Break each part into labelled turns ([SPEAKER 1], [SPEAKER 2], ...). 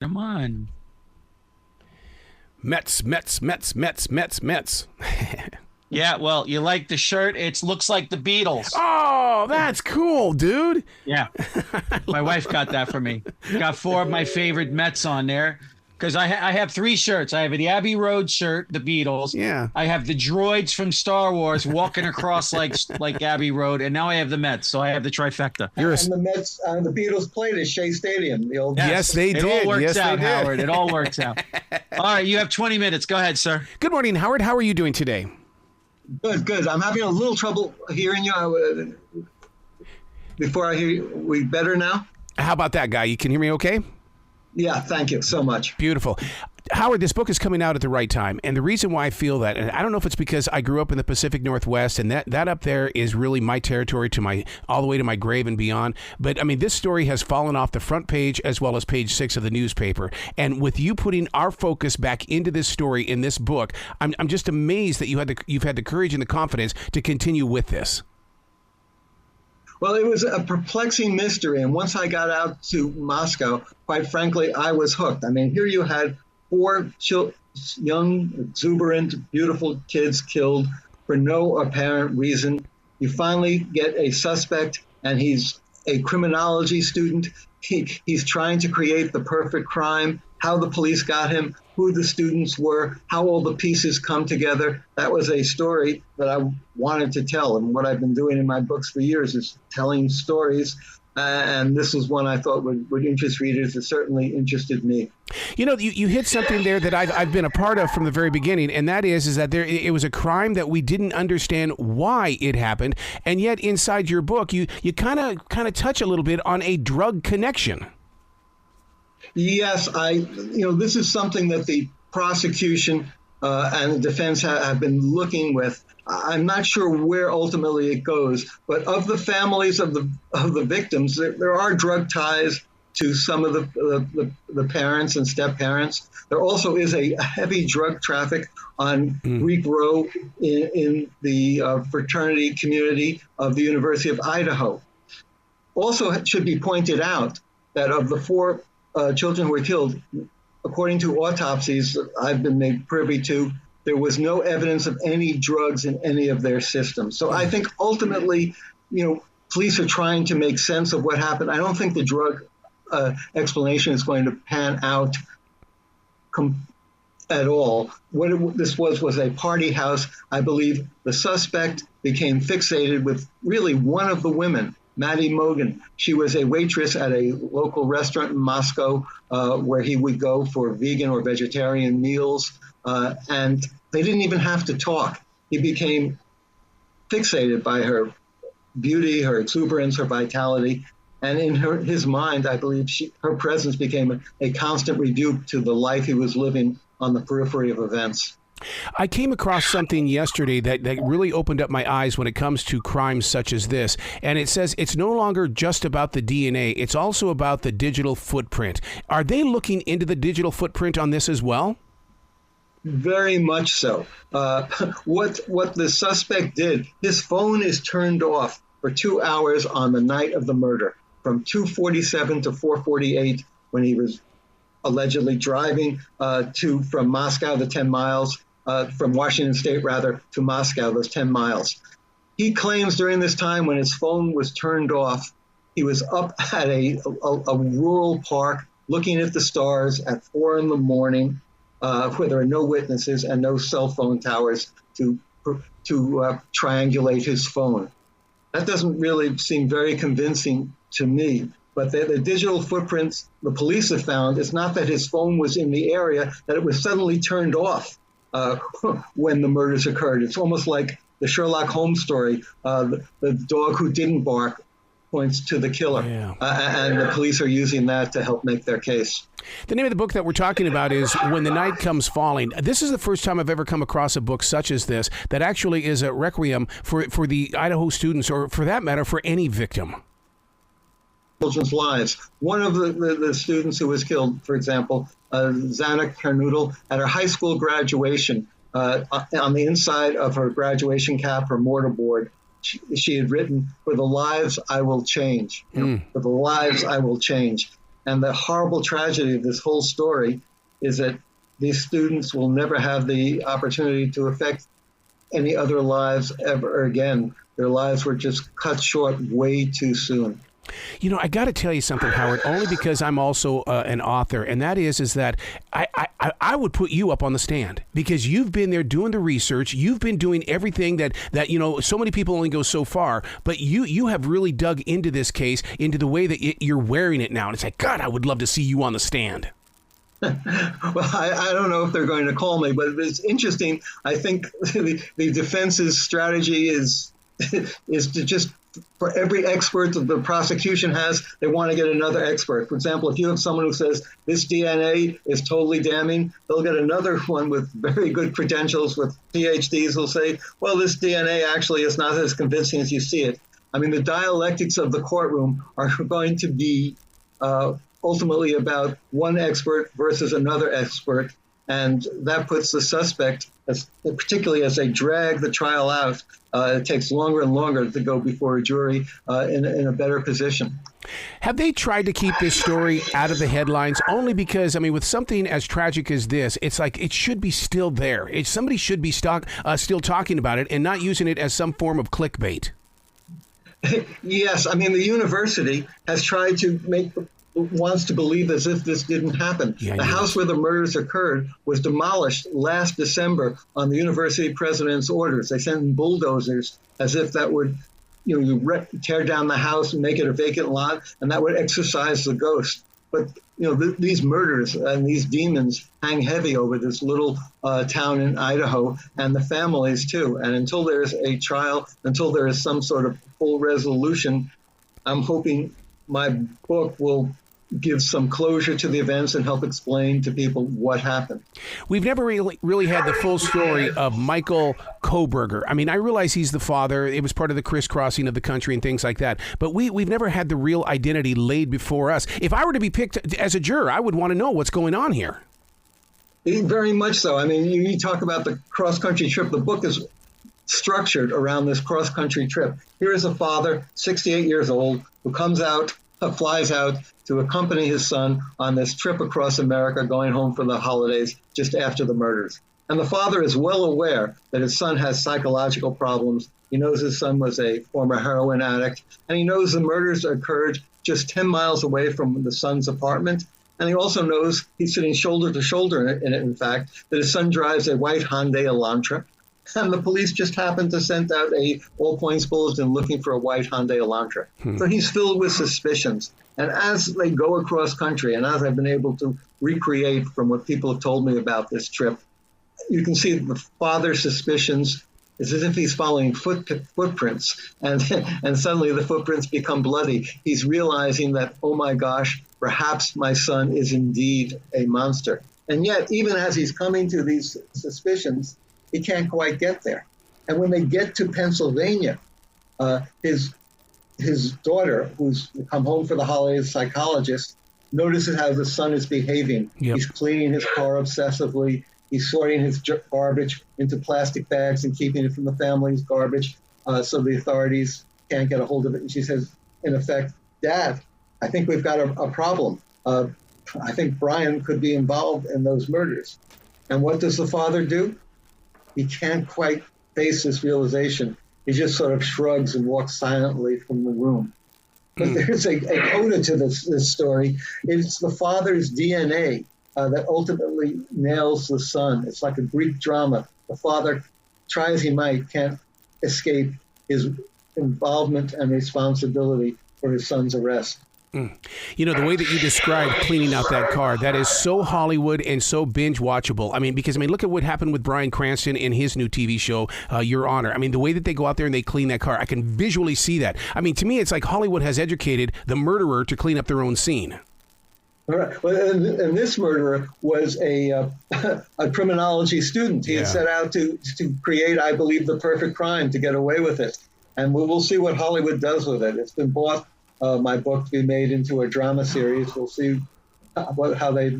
[SPEAKER 1] Come on.
[SPEAKER 2] Mets, Mets, Mets, Mets, Mets, Mets.
[SPEAKER 1] Yeah, well, you like the shirt? It looks like the Beatles.
[SPEAKER 2] Oh, that's cool, dude.
[SPEAKER 1] Yeah. My wife got that for me. Got 4 of my favorite Mets on there. Because I have 3 shirts. I have the Abbey Road shirt, the Beatles.
[SPEAKER 2] Yeah.
[SPEAKER 1] I have the droids from Star Wars walking across like Abbey Road, and now I have the Mets. So I have the trifecta.
[SPEAKER 3] And the Mets, the Beatles played at Shea Stadium. The old
[SPEAKER 2] Yes, they did.
[SPEAKER 1] It all works
[SPEAKER 2] Yes,
[SPEAKER 1] out,
[SPEAKER 2] they did.
[SPEAKER 1] Howard. It all works out. All right, you have 20 minutes. Go ahead, sir.
[SPEAKER 2] Good morning, Howard. How are you doing today?
[SPEAKER 3] Good. I'm having a little trouble hearing you. Before I hear you, we better now?
[SPEAKER 2] How about that, guy? You can hear me okay?
[SPEAKER 3] Yeah, thank you so much.
[SPEAKER 2] Beautiful. Howard, this book is coming out at the right time. And the reason why I feel that, and I don't know if it's because I grew up in the Pacific Northwest, and that up there is really my territory all the way to my grave and beyond. But I mean, this story has fallen off the front page as well as page 6 of the newspaper. And with you putting our focus back into this story in this book, I'm just amazed that you've had the courage and the confidence to continue with this.
[SPEAKER 3] Well, it was a perplexing mystery. And once I got out to Moscow, quite frankly, I was hooked. I mean, here you had 4 young, exuberant, beautiful kids killed for no apparent reason. You finally get a suspect, and he's a criminology student. He's trying to create the perfect crime, how the police got him, who the students were, how all the pieces come together. That was a story that I wanted to tell. And what I've been doing in my books for years is telling stories. And this was one I thought would interest readers. It certainly interested me.
[SPEAKER 2] You know, you hit something there that I've been a part of from the very beginning, and that is that it was a crime that we didn't understand why it happened, and yet inside your book, you kind of touch a little bit on a drug connection.
[SPEAKER 3] Yes, this is something that the prosecution and the defense have been looking with. I'm not sure where ultimately it goes, but of the families of the victims, there are drug ties to some of the parents and step-parents. There also is a heavy drug traffic on Greek Row in the fraternity community of the University of Idaho. Also, it should be pointed out that of the 4 children who were killed, according to autopsies I've been made privy to, there was no evidence of any drugs in any of their systems. So I think ultimately, police are trying to make sense of what happened. I don't think the drug explanation is going to pan out at all. What this was a party house. I believe the suspect became fixated with really one of the women, Maddie Mogan. She was a waitress at a local restaurant in Moscow where he would go for vegan or vegetarian meals. And they didn't even have to talk. He became fixated by her beauty, her exuberance, her vitality. And in his mind, I believe her presence became a constant rebuke to the life he was living on the periphery of events.
[SPEAKER 2] I came across something yesterday that really opened up my eyes when it comes to crimes such as this. And it says it's no longer just about the DNA. It's also about the digital footprint. Are they looking into the digital footprint on this as well?
[SPEAKER 3] Very much so. What the suspect did, his phone is turned off for 2 hours on the night of the murder, from 2:47 to 4:48, when he was allegedly driving from Moscow, the 10 miles, from Washington State, rather, to Moscow, those 10 miles. He claims during this time when his phone was turned off, he was up at a rural park looking at the stars at 4 in the morning, where there are no witnesses and no cell phone towers to triangulate his phone. That doesn't really seem very convincing to me. But the digital footprints the police have found, it's not that his phone was in the area, that it was suddenly turned off when the murders occurred. It's almost like the Sherlock Holmes story, the dog who didn't bark points to the killer.
[SPEAKER 2] Yeah.
[SPEAKER 3] And the police are using that to help make their case.
[SPEAKER 2] The name of the book that we're talking about is When the Night Comes Falling. This is the first time I've ever come across a book such as this that actually is a requiem for the Idaho students, or for that matter, for any victim.
[SPEAKER 3] Children's lives. One of the students who was killed, for example, Zana Kernudel, at her high school graduation, on the inside of her graduation cap, her mortarboard, she had written, "For the lives I will change." For the lives I will change. And the horrible tragedy of this whole story is that these students will never have the opportunity to affect any other lives ever again. Their lives were just cut short way too soon.
[SPEAKER 2] You know, I got to tell you something, Howard, only because I'm also an author, and that is that I would put you up on the stand because you've been there doing the research. You've been doing everything that you know, so many people only go so far, but you have really dug into this case, into the way that you're wearing it now. And it's like, God, I would love to see you on the stand.
[SPEAKER 3] Well, I don't know if they're going to call me, but it's interesting. I think the defense's strategy is to just, for every expert that the prosecution has, they want to get another expert. For example, if you have someone who says this DNA is totally damning, they'll get another one with very good credentials with PhDs who'll say, well, this DNA actually is not as convincing as you see it. I mean, the dialectics of the courtroom are going to be ultimately about one expert versus another expert. And that puts the suspect, particularly as they drag the trial out, it takes longer and longer to go before a jury in a better position.
[SPEAKER 2] Have they tried to keep this story out of the headlines? Only because, I mean, with something as tragic as this, it's like it should be still there. Somebody should be still talking about it and not using it as some form of clickbait.
[SPEAKER 3] Yes, I mean, the university has tried to wants to believe as if this didn't happen. Yeah, the house where the murders occurred was demolished last December on the university president's orders. They sent in bulldozers as if that would, tear down the house and make it a vacant lot, and that would exorcise the ghost. But, these murders and these demons hang heavy over this little town in Idaho and the families, too. And until there's a trial, until there is some sort of full resolution, I'm hoping my book will give some closure to the events and help explain to people what happened.
[SPEAKER 2] We've never really had the full story of Michael Kohberger. I mean, I realize he's the father. It was part of the crisscrossing of the country and things like that. But we've never had the real identity laid before us. If I were to be picked as a juror, I would want to know what's going on here.
[SPEAKER 3] Very much so. I mean, you talk about the cross-country trip. The book is structured around this cross-country trip. Here is a father, 68 years old, who flies out to accompany his son on this trip across America, going home for the holidays just after the murders. And the father is well aware that his son has psychological problems. He knows his son was a former heroin addict, and he knows the murders occurred just 10 miles away from the son's apartment. And he also knows he's sitting shoulder to shoulder in fact, that his son drives a white Hyundai Elantra. And the police just happened to send out a all-points bulletin looking for a white Hyundai Elantra. So he's filled with suspicions. And as they go across country, and as I've been able to recreate from what people have told me about this trip, you can see the father's suspicions is as if he's following footprints. And suddenly the footprints become bloody. He's realizing that, oh my gosh, perhaps my son is indeed a monster. And yet, even as he's coming to these suspicions, he can't quite get there. And when they get to Pennsylvania, his daughter, who's come home for the holidays, psychologist, notices how the son is behaving. Yep. He's cleaning his car obsessively. He's sorting his garbage into plastic bags and keeping it from the family's garbage so the authorities can't get a hold of it. And she says, in effect, Dad, I think we've got a problem. I think Brian could be involved in those murders. And what does the father do? He can't quite face this realization. He just sort of shrugs and walks silently from the room. But there's a coda to this story. It's the father's DNA that ultimately nails the son. It's like a Greek drama. The father, try as he might, can't escape his involvement and responsibility for his son's arrest.
[SPEAKER 2] You know, the way that you described cleaning out that car, that is so Hollywood and so binge watchable. I mean, because, look at what happened with Bryan Cranston in his new TV show, Your Honor. I mean, the way that they go out there and they clean that car, I can visually see that. I mean, to me, it's like Hollywood has educated the murderer to clean up their own scene.
[SPEAKER 3] All right. Well, and this murderer was a criminology student. He had set out to create, I believe, the perfect crime to get away with it. And we'll see what Hollywood does with it. It's been bought. My book to be made into a drama series. We'll see how they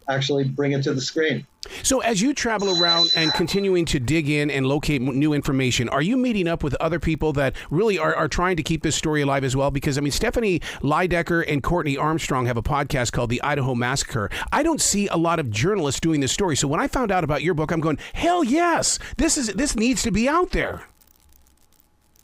[SPEAKER 3] actually bring it to the screen.
[SPEAKER 2] So as you travel around and continuing to dig in and locate new information, are you meeting up with other people that really are trying to keep this story alive as well? Because, I mean, Stephanie Leidecker and Courtney Armstrong have a podcast called The Idaho Massacre. I don't see a lot of journalists doing this story. So when I found out about your book, I'm going, hell yes, this needs to be out there.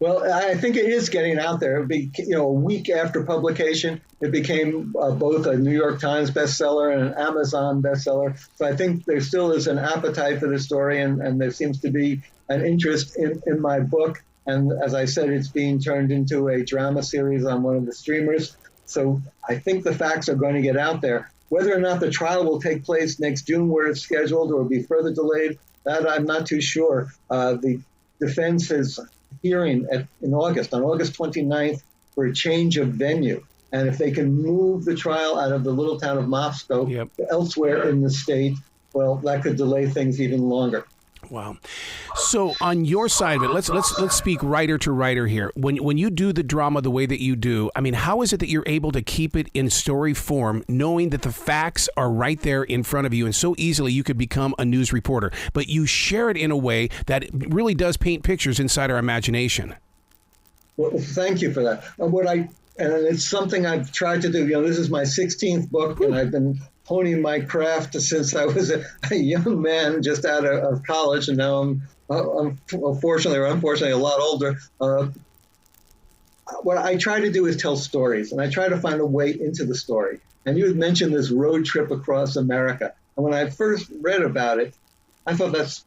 [SPEAKER 3] Well, I think it is getting out there. It'd be, a week after publication, it became both a New York Times bestseller and an Amazon bestseller. So I think there still is an appetite for the story, and there seems to be an interest in my book. And as I said, it's being turned into a drama series on one of the streamers. So I think the facts are going to get out there. Whether or not the trial will take place next June where it's scheduled or be further delayed, that I'm not too sure. The defense is hearing on August 29th, for a change of venue. And if they can move the trial out of the little town of Moscow elsewhere in the state, well, that could delay things even longer.
[SPEAKER 2] Wow. So on your side of it, let's speak writer to writer here. When you do the drama the way that you do, I mean, how is it that you're able to keep it in story form, knowing that the facts are right there in front of you, and so easily you could become a news reporter, but you share it in a way that really does paint pictures inside our imagination?
[SPEAKER 3] Well, thank you for that. And it's something I've tried to do. This is my 16th book, and I've been honing my craft since I was a young man just out of college, and now I'm fortunately or unfortunately a lot older. What I try to do is tell stories, and I try to find a way into the story. And you had mentioned this road trip across America. And when I first read about it, I thought that's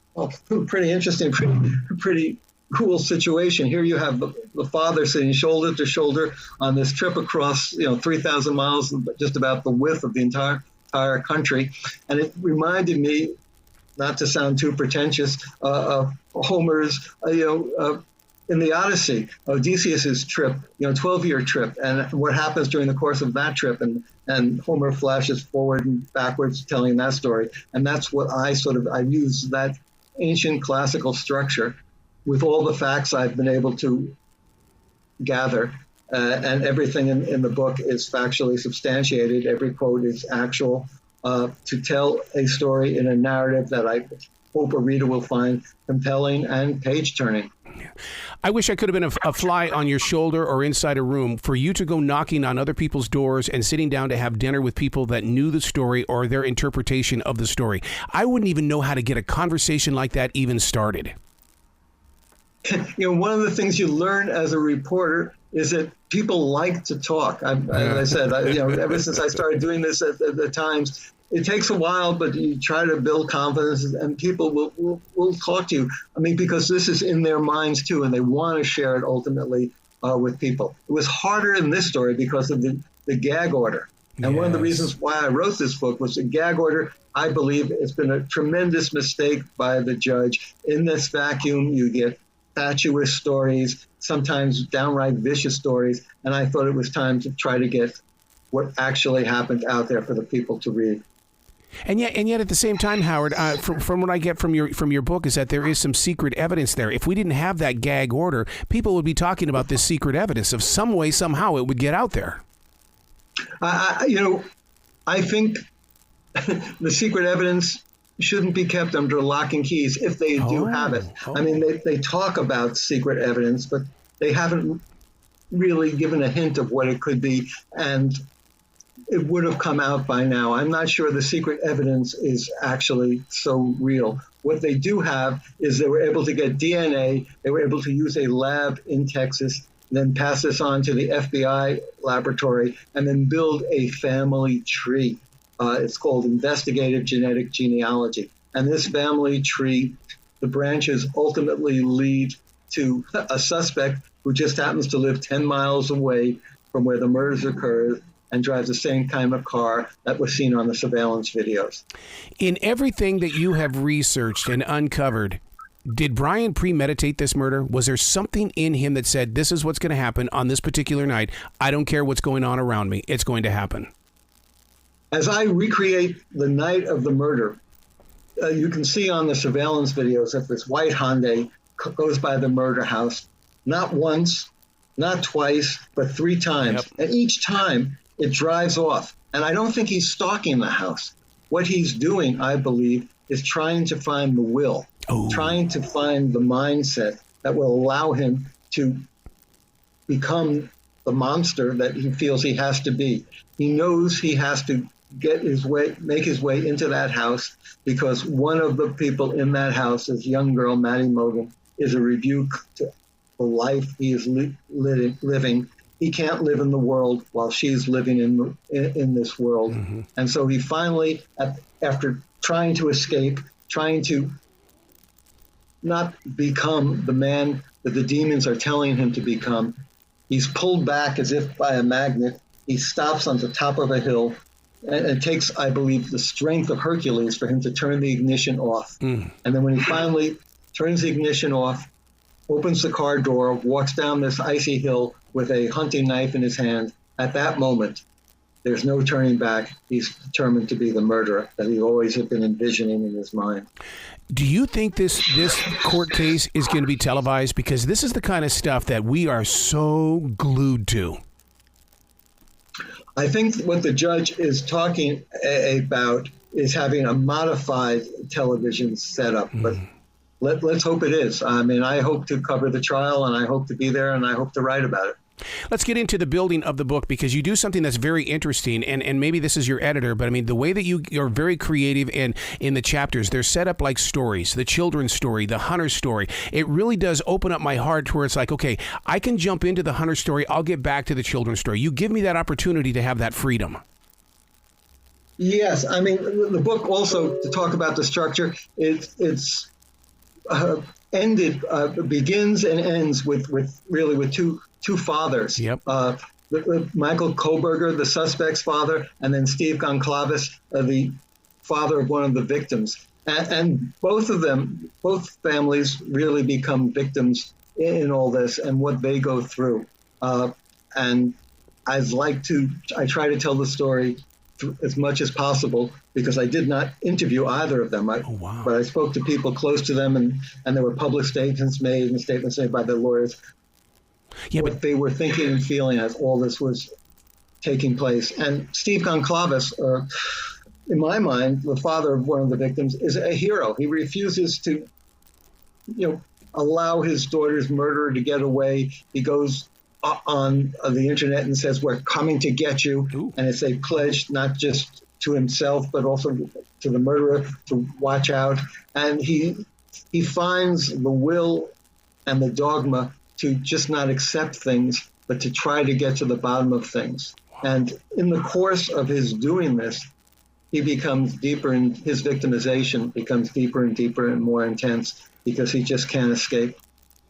[SPEAKER 3] pretty interesting, pretty cool situation. Here you have the father sitting shoulder to shoulder on this trip across 3,000 miles, just about the width of the entire country. And it reminded me, not to sound too pretentious, of Homer's, in the Odyssey, Odysseus's trip, 12-year trip, and what happens during the course of that trip. And Homer flashes forward and backwards telling that story. And that's what I use that ancient classical structure with all the facts I've been able to gather. And everything in the book is factually substantiated. Every quote is actual, to tell a story in a narrative that I hope a reader will find compelling and page-turning.
[SPEAKER 2] I wish I could have been a fly on your shoulder or inside a room for you to go knocking on other people's doors and sitting down to have dinner with people that knew the story or their interpretation of the story. I wouldn't even know how to get a conversation like that even started.
[SPEAKER 3] One of the things you learn as a reporter is that people like to talk. As I said, ever since I started doing this at the Times, it takes a while, but you try to build confidence, and people will talk to you. I mean, because this is in their minds too, and they want to share it ultimately with people. It was harder in this story because of the gag order. And one of the reasons why I wrote this book was the gag order. I believe it's been a tremendous mistake by the judge. In this vacuum, you get fatuous stories, sometimes downright vicious stories, and I thought it was time to try to get what actually happened out there for the people to read.
[SPEAKER 2] And yet, at the same time, Howard, from what I get from your book is that there is some secret evidence there. If we didn't have that gag order, people would be talking about this secret evidence. Of some way, somehow, it would get out there.
[SPEAKER 3] I think the secret evidence shouldn't be kept under lock and keys if they do have it. I mean, they talk about secret evidence, but they haven't really given a hint of what it could be, and it would have come out by now. I'm not sure the secret evidence is actually so real. What they do have is they were able to get DNA. They were able to use a lab in Texas, then pass this on to the FBI laboratory, and then build a family tree. It's called investigative genetic genealogy. And this family tree, the branches ultimately lead to a suspect who just happens to live 10 miles away from where the murders occurred and drives the same kind of car that was seen on the surveillance videos.
[SPEAKER 2] In everything that you have researched and uncovered, did Brian premeditate this murder? Was there something in him that said, this is what's going to happen on this particular night? I don't care what's going on around me. It's going to happen.
[SPEAKER 3] As I recreate the night of the murder, you can see on the surveillance videos that this white Hyundai goes by the murder house, not once, not twice, but 3 times. Yep. And each time it drives off. And I don't think he's stalking the house. What he's doing, I believe, is trying to find the will, trying to find the mindset that will allow him to become the monster that he feels he has to be. He knows he has to make his way into that house because one of the people in that house, this young girl, Maddie Mogan, is a rebuke to the life he is living. He can't live in the world while she's living in this world. Mm-hmm. And so he finally, after trying to escape, trying to not become the man that the demons are telling him to become, he's pulled back as if by a magnet. He stops on the top of a hill. And it takes, I believe, the strength of Hercules for him to turn the ignition off. And then when he finally turns the ignition off, opens the car door, walks down this icy hill with a hunting knife in his hand, at that moment, there's no turning back. He's determined to be the murderer that he always had been envisioning in his mind.
[SPEAKER 2] Do you think this court case is going to be televised? Because this is the kind of stuff that we are so glued to.
[SPEAKER 3] I think what the judge is talking about is having a modified television setup, but let's hope it is. I mean, I hope to cover the trial, and I hope to be there, and I hope to write about it.
[SPEAKER 2] Let's get into the building of the book, because you do something that's very interesting, and maybe this is your editor, but I mean, the way that you're very creative and in the chapters, they're set up like stories, the children's story, the hunter story. It really does open up my heart to where it's like, okay, I can jump into the hunter story, I'll get back to the children's story. You give me that opportunity to have that freedom.
[SPEAKER 3] Yes, I mean, the book also, to talk about the structure, it's begins and ends with two fathers.
[SPEAKER 2] Yep.
[SPEAKER 3] Michael Koberger, the suspect's father, and then Steve Goncalves, the father of one of the victims. And both families really become victims in all this and what they go through. And I try to tell the story as much as possible, because I did not interview either of them. But I spoke to people close to them, and there were public statements made and statements made by their lawyers. Yeah, what they were thinking and feeling as all this was taking place. And Steve Goncalves, in my mind, the father of one of the victims, is a hero. He refuses to, allow his daughter's murderer to get away. He goes on the internet and says, "We're coming to get you." Ooh. And it's a pledge not just to himself, but also to the murderer to watch out. And he finds the will and the dogma to just not accept things, but to try to get to the bottom of things. And in the course of his doing this, he becomes deeper, and his victimization becomes deeper and deeper and more intense, because he just can't escape.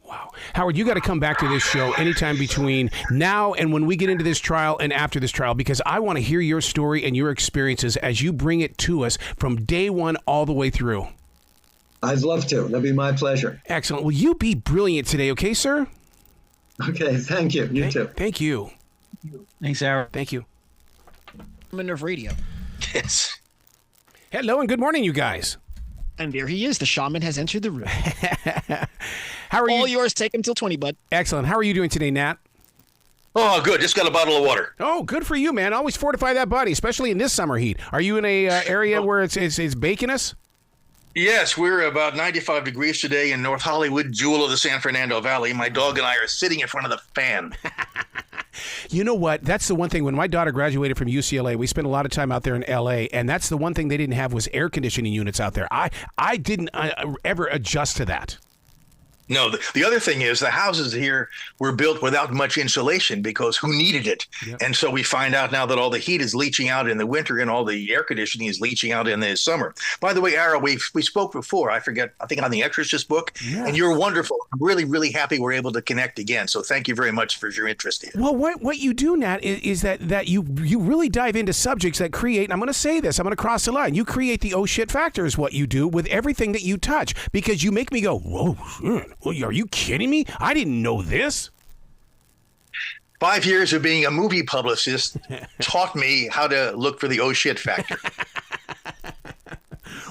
[SPEAKER 2] Wow. Howard, you got to come back to this show anytime between now and when we get into this trial and after this trial, because I want to hear your story and your experiences as you bring it to us from day one all the way through.
[SPEAKER 3] I'd love to. That'd be my pleasure.
[SPEAKER 2] Excellent. Well, you be brilliant today, okay, sir?
[SPEAKER 3] Okay, thank you. You too.
[SPEAKER 2] Thank you.
[SPEAKER 1] Thanks, Howard.
[SPEAKER 2] Thank you.
[SPEAKER 4] Of radio.
[SPEAKER 5] Yes.
[SPEAKER 2] Hello and good morning, you guys.
[SPEAKER 4] And there he is. The shaman has entered the room.
[SPEAKER 2] How are you?
[SPEAKER 4] All yours. Take him till 20, bud.
[SPEAKER 2] Excellent. How are you doing today, Nat?
[SPEAKER 5] Oh, good. Just got a bottle of water.
[SPEAKER 2] Oh, good for you, man. Always fortify that body, especially in this summer heat. Are you in a area where it's baking us?
[SPEAKER 5] Yes, we're about 95 degrees today in North Hollywood, jewel of the San Fernando Valley. My dog and I are sitting in front of the fan.
[SPEAKER 2] You know what? That's the one thing. When my daughter graduated from UCLA, we spent a lot of time out there in LA, and that's the one thing they didn't have was air conditioning units out there. I didn't ever adjust to that.
[SPEAKER 5] No, the other thing is the houses here were built without much insulation because who needed it? Yep. And so we find out now that all the heat is leaching out in the winter and all the air conditioning is leaching out in the summer. By the way, Ara, we spoke before, I think on the Exorcist book, and you're wonderful. I'm really, really happy we're able to connect again. So thank you very much for your interest here.
[SPEAKER 2] Well, what you do, Nat, is that you really dive into subjects that create, and I'm going to say this, I'm going to cross the line. You create the oh shit factor is what you do with everything that you touch, because you make me go, whoa, shit. Well, are you kidding me? I didn't know this.
[SPEAKER 5] 5 years of being a movie publicist taught me how to look for the oh shit factor.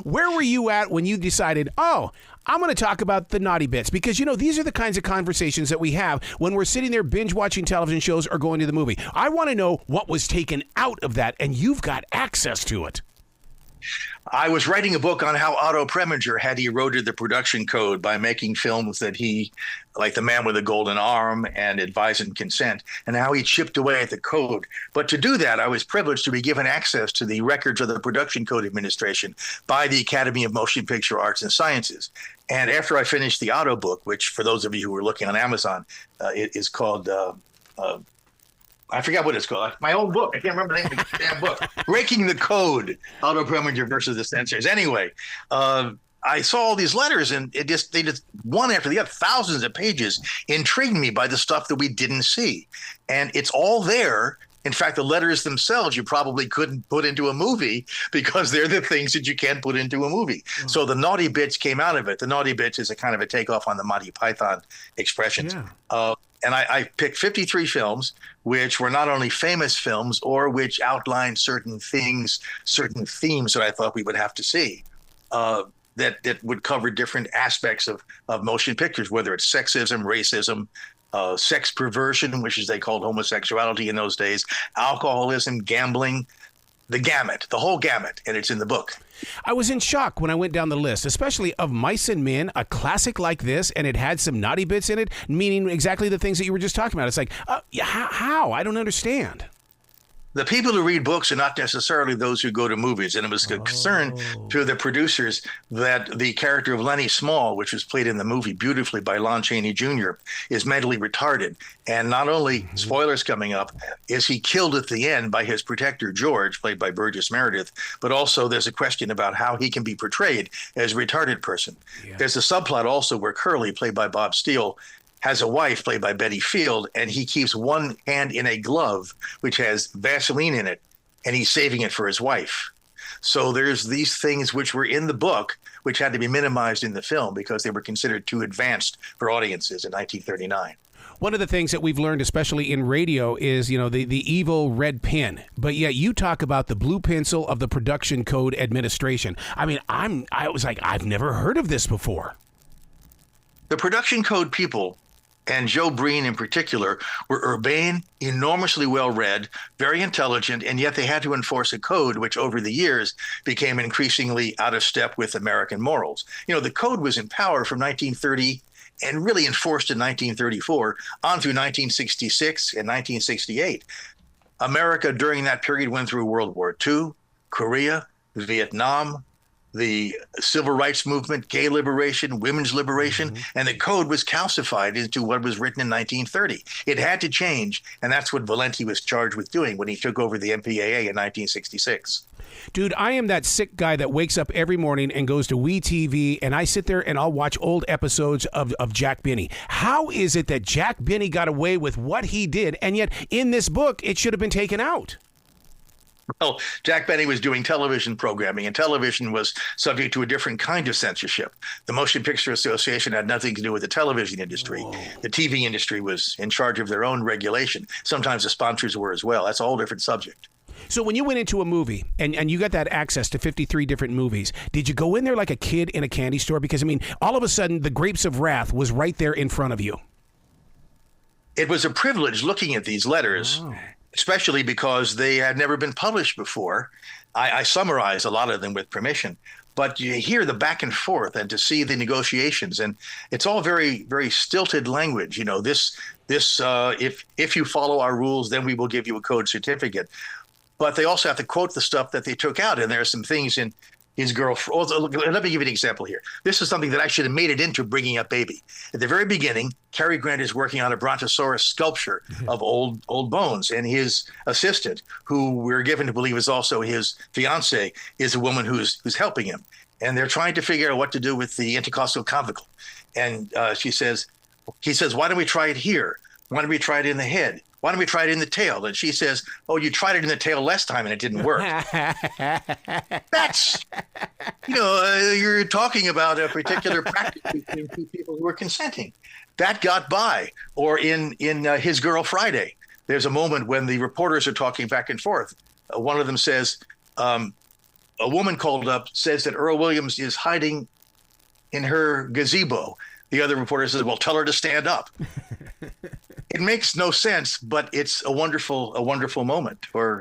[SPEAKER 2] Where were you at when you decided, oh, I'm going to talk about the naughty bits? Because, these are the kinds of conversations that we have when we're sitting there binge watching television shows or going to the movie. I want to know what was taken out of that, and you've got access to it.
[SPEAKER 5] I was writing a book on how Otto Preminger had eroded the production code by making films that he, like The Man with a Golden Arm and Advise and Consent, and how he chipped away at the code. But to do that, I was privileged to be given access to the records of the Production Code Administration by the Academy of Motion Picture Arts and Sciences. And after I finished the Otto book, which for those of you who are looking on Amazon, it is called I forgot what it's called. My old book. I can't remember the name of the damn book. Breaking the Code, Otto Preminger versus the Censors. Anyway, I saw all these letters, and they just one after the other, thousands of pages, intrigued me by the stuff that we didn't see. And it's all there. In fact, the letters themselves you probably couldn't put into a movie because they're the things that you can't put into a movie. Mm. So the naughty bits came out of it. The naughty bits is a kind of a takeoff on the Monty Python expressions. Yeah. And I picked 53 films, which were not only famous films or which outlined certain things, certain themes that I thought we would have to see that would cover different aspects of motion pictures, whether it's sexism, racism, sex perversion, which is they called homosexuality in those days, alcoholism, gambling, the gamut, the whole gamut, and it's in the book.
[SPEAKER 2] I was in shock when I went down the list, especially of Mice and Men, a classic like this, and it had some naughty bits in it, meaning exactly the things that you were just talking about. It's like, how? I don't understand.
[SPEAKER 5] The people who read books are not necessarily those who go to movies. And it was a concern to the producers that the character of Lenny Small, which was played in the movie beautifully by Lon Chaney Jr., is mentally retarded. And not only, spoilers coming up, is he killed at the end by his protector, George, played by Burgess Meredith, but also there's a question about how he can be portrayed as a retarded person. Yeah. There's a subplot also where Curly, played by Bob Steele, has a wife played by Betty Field, and he keeps one hand in a glove which has Vaseline in it, and he's saving it for his wife. So there's these things which were in the book which had to be minimized in the film because they were considered too advanced for audiences in 1939.
[SPEAKER 2] One of the things that we've learned, especially in radio, is, the evil red pen. But yet you talk about the blue pencil of the Production Code Administration. I mean, I was like, I've never heard of this before.
[SPEAKER 5] The Production Code people, and Joe Breen in particular, were urbane, enormously well-read, very intelligent, and yet they had to enforce a code which over the years became increasingly out of step with American morals. The code was in power from 1930 and really enforced in 1934 on through 1966 and 1968. America during that period went through World War II, Korea, Vietnam, the civil rights movement, gay liberation, women's liberation, and the code was calcified into what was written in 1930. It had to change, and that's what Valenti was charged with doing when he took over the MPAA in 1966.
[SPEAKER 2] Dude, I am that sick guy that wakes up every morning and goes to WeTV, and I sit there and I'll watch old episodes of Jack Benny. How is it that Jack Benny got away with what he did, and yet in this book it should have been taken out?
[SPEAKER 5] Well, Jack Benny was doing television programming, and television was subject to a different kind of censorship. The Motion Picture Association had nothing to do with the television industry. Whoa. The TV industry was in charge of their own regulation. Sometimes the sponsors were as well. That's a whole different subject.
[SPEAKER 2] So when you went into a movie and you got that access to 53 different movies, did you go in there like a kid in a candy store? Because, all of a sudden, The Grapes of Wrath was right there in front of you.
[SPEAKER 5] It was a privilege looking at these letters. Oh. Especially because they had never been published before. I summarize a lot of them with permission, but you hear the back and forth and to see the negotiations, and it's all very, very stilted language. If you follow our rules, then we will give you a code certificate. But they also have to quote the stuff that they took out, and there are some things in his girlfriend. Let me give you an example here. This is something that I should have made it into Bringing Up Baby. At the very beginning, Cary Grant is working on a brontosaurus sculpture of old bones, and his assistant, who we're given to believe is also his fiance, is a woman who's helping him. And they're trying to figure out what to do with the intercostal clavicle. And he says, why don't we try it here? Why don't we try it in the head? Why don't we try it in the tail? And she says, oh, you tried it in the tail last time and it didn't work. That's, you're talking about a particular practice between two people who are consenting. That got by. Or in His Girl Friday, there's a moment when the reporters are talking back and forth. One of them says, a woman called up, says that Earl Williams is hiding in her gazebo. The other reporter says, well, tell her to stand up. It makes no sense, but it's a wonderful moment. Or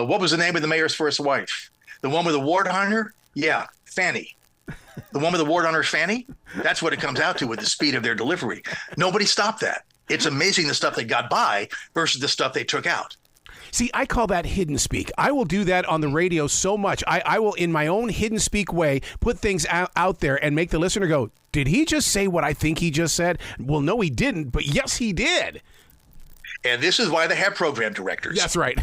[SPEAKER 5] what was the name of the mayor's first wife? The one with the wart on her? Yeah, Fanny. The one with the wart on her, Fanny? That's what it comes out to with the speed of their delivery. Nobody stopped that. It's amazing the stuff they got by versus the stuff they took out.
[SPEAKER 2] See, I call that hidden speak. I will do that on the radio so much. I will, in my own hidden speak way, put things out there and make the listener go, did he just say what I think he just said? Well, no, he didn't, but yes, he did.
[SPEAKER 5] And this is why they have program directors.
[SPEAKER 2] That's right.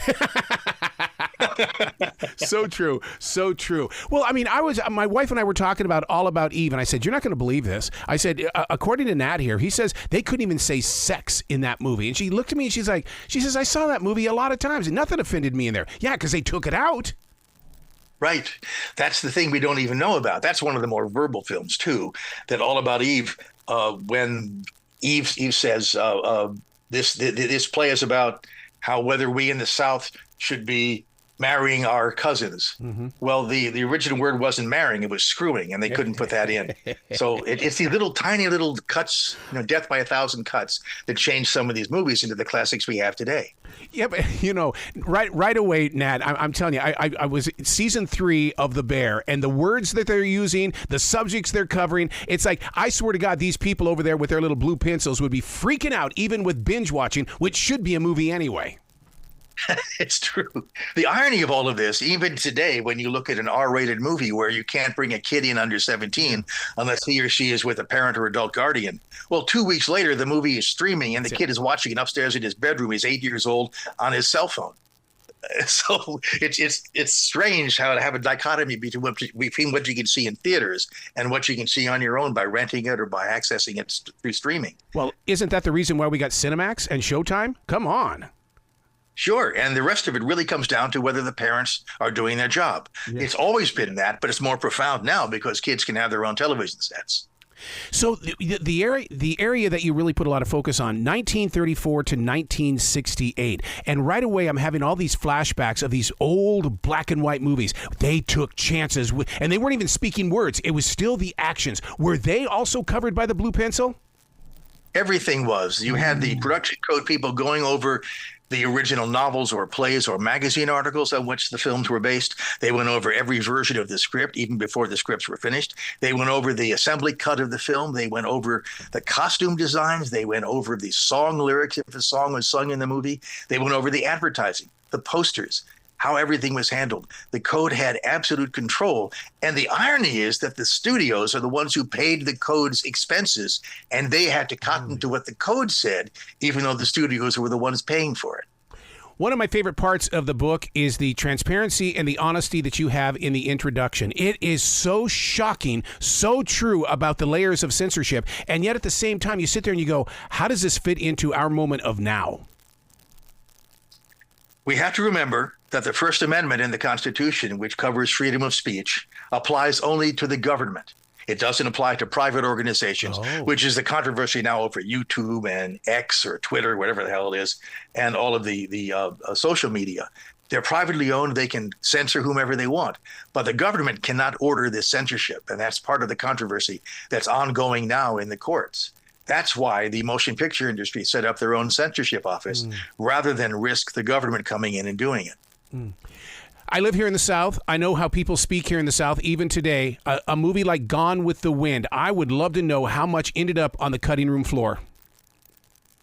[SPEAKER 2] So true. So true. Well, I mean, my wife and I were talking all about Eve, and I said, you're not going to believe this. I said, according to Nat here, he says they couldn't even say sex in that movie. And she looked at me and she says, I saw that movie a lot of times and nothing offended me in there. Yeah, because they took it out.
[SPEAKER 5] Right. That's the thing we don't even know about. That's one of the more verbal films, too, that All About Eve, when Eve says, this play is about how whether we in the South should be marrying our cousins. Mm-hmm. Well, the original word wasn't marrying, it was screwing, and they couldn't put that in. So it's these tiny little cuts, death by a thousand cuts, that changed some of these movies into the classics we have today.
[SPEAKER 2] Yeah, but right away, Nat, I'm telling you, I was season 3 of The Bear, and the words that they're using, the subjects they're covering, it's like, I swear to God, these people over there with their little blue pencils would be freaking out, even with binge watching, which should be a movie anyway.
[SPEAKER 5] It's true. The irony of all of this, even today, when you look at an R-rated movie where you can't bring a kid in under 17 unless he or she is with a parent or adult guardian. Well, 2 weeks later, the movie is streaming and the kid is watching it upstairs in his bedroom. He's 8 years old on his cell phone. So it's strange how to have a dichotomy between what you can see in theaters and what you can see on your own by renting it or by accessing it through streaming.
[SPEAKER 2] Well, isn't that the reason why we got Cinemax and Showtime? Come on.
[SPEAKER 5] Sure. And the rest of it really comes down to whether the parents are doing their job. Yeah. It's always been that, but it's more profound now because kids can have their own television sets.
[SPEAKER 2] So the area that you really put a lot of focus on, 1934 to 1968. And right away, I'm having all these flashbacks of these old black and white movies. They took chances, and they weren't even speaking words. It was still the actions. Were they also covered by the blue pencil?
[SPEAKER 5] Everything was. You had the production code people going over the original novels or plays or magazine articles on which the films were based. They went over every version of the script, even before the scripts were finished. They went over the assembly cut of the film. They went over the costume designs. They went over the song lyrics if the song was sung in the movie. They went over the advertising, the posters, how everything was handled. The code had absolute control. And the irony is that the studios are the ones who paid the code's expenses, and they had to cotton to what the code said, even though the studios were the ones paying for it.
[SPEAKER 2] One of my favorite parts of the book is the transparency and the honesty that you have in the introduction. It is so shocking, so true about the layers of censorship, and yet at the same time you sit there and you go, how does this fit into our moment of now?
[SPEAKER 5] We have to remember that the First Amendment in the Constitution, which covers freedom of speech, applies only to the government. It doesn't apply to private organizations, which is the controversy now over YouTube and X or Twitter, whatever the hell it is, and all of the social media. They're privately owned. They can censor whomever they want. But the government cannot order this censorship, and that's part of the controversy that's ongoing now in the courts. That's why the motion picture industry set up their own censorship office rather than risk the government coming in and doing it.
[SPEAKER 2] I live here in the South. I know how people speak here in the South, even today. A movie like Gone with the Wind, I would love to know how much ended up on the cutting room floor.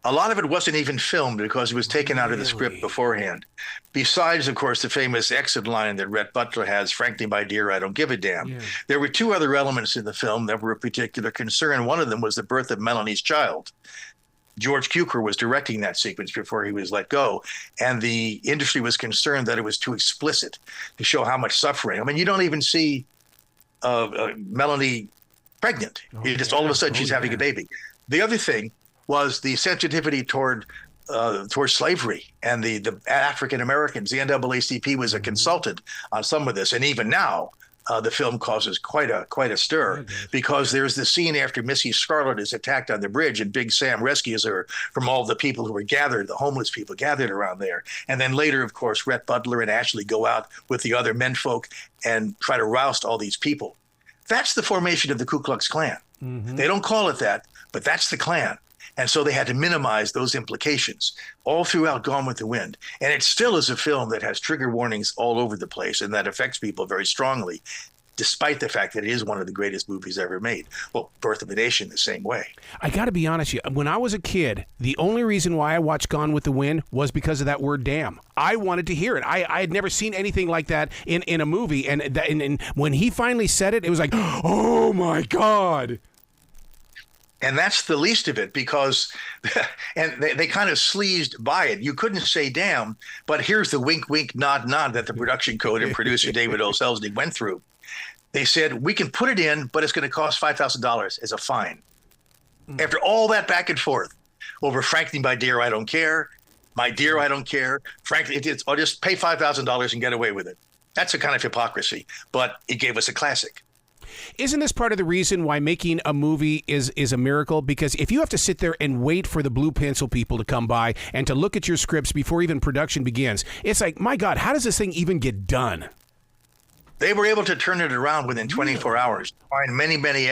[SPEAKER 5] A lot of it wasn't even filmed because it was taken out of the script beforehand. Besides, of course, the famous exit line that Rhett Butler has, frankly, my dear, I don't give a damn. Yeah. There were two other elements in the film that were of particular concern. One of them was the birth of Melanie's child. George Cukor was directing that sequence before he was let go, and the industry was concerned that it was too explicit to show how much suffering. I mean, you don't even see Melanie pregnant. Just all of a sudden she's having a baby. The other thing was the sensitivity toward slavery and the African Americans. The NAACP was a consultant on some of this, and even now, the film causes quite a stir, because there's the scene after Missy Scarlett is attacked on the bridge and Big Sam rescues her from all the people who were gathered, the homeless people gathered around there. And then later, of course, Rhett Butler and Ashley go out with the other menfolk and try to roust all these people. That's the formation of the Ku Klux Klan. Mm-hmm. They don't call it that, but that's the Klan. And so they had to minimize those implications all throughout Gone with the Wind. And it still is a film that has trigger warnings all over the place and that affects people very strongly, despite the fact that it is one of the greatest movies ever made. Well, Birth of a Nation the same way. I
[SPEAKER 2] got to be honest with you. When I was a kid, the only reason why I watched Gone with the Wind was because of that word damn. I wanted to hear it. I had never seen anything like that in a movie. And when he finally said it, it was like, oh, my God.
[SPEAKER 5] And that's the least of it, because and they kind of sleazed by it. You couldn't say damn, but here's the wink, wink, nod, nod that the production code and producer David O. Selznick went through. They said, we can put it in, but it's going to cost $5,000 as a fine. After all that back and forth over frankly, my dear, I don't care. My dear, I don't care. Frankly, I'll just pay $5,000 and get away with it. That's a kind of hypocrisy, but it gave us a classic.
[SPEAKER 2] Isn't this part of the reason why making a movie is a miracle? Because if you have to sit there and wait for the blue pencil people to come by and to look at your scripts before even production begins, it's like, my God, how does this thing even get done?
[SPEAKER 5] They were able to turn it around within 24 hours. Find many, many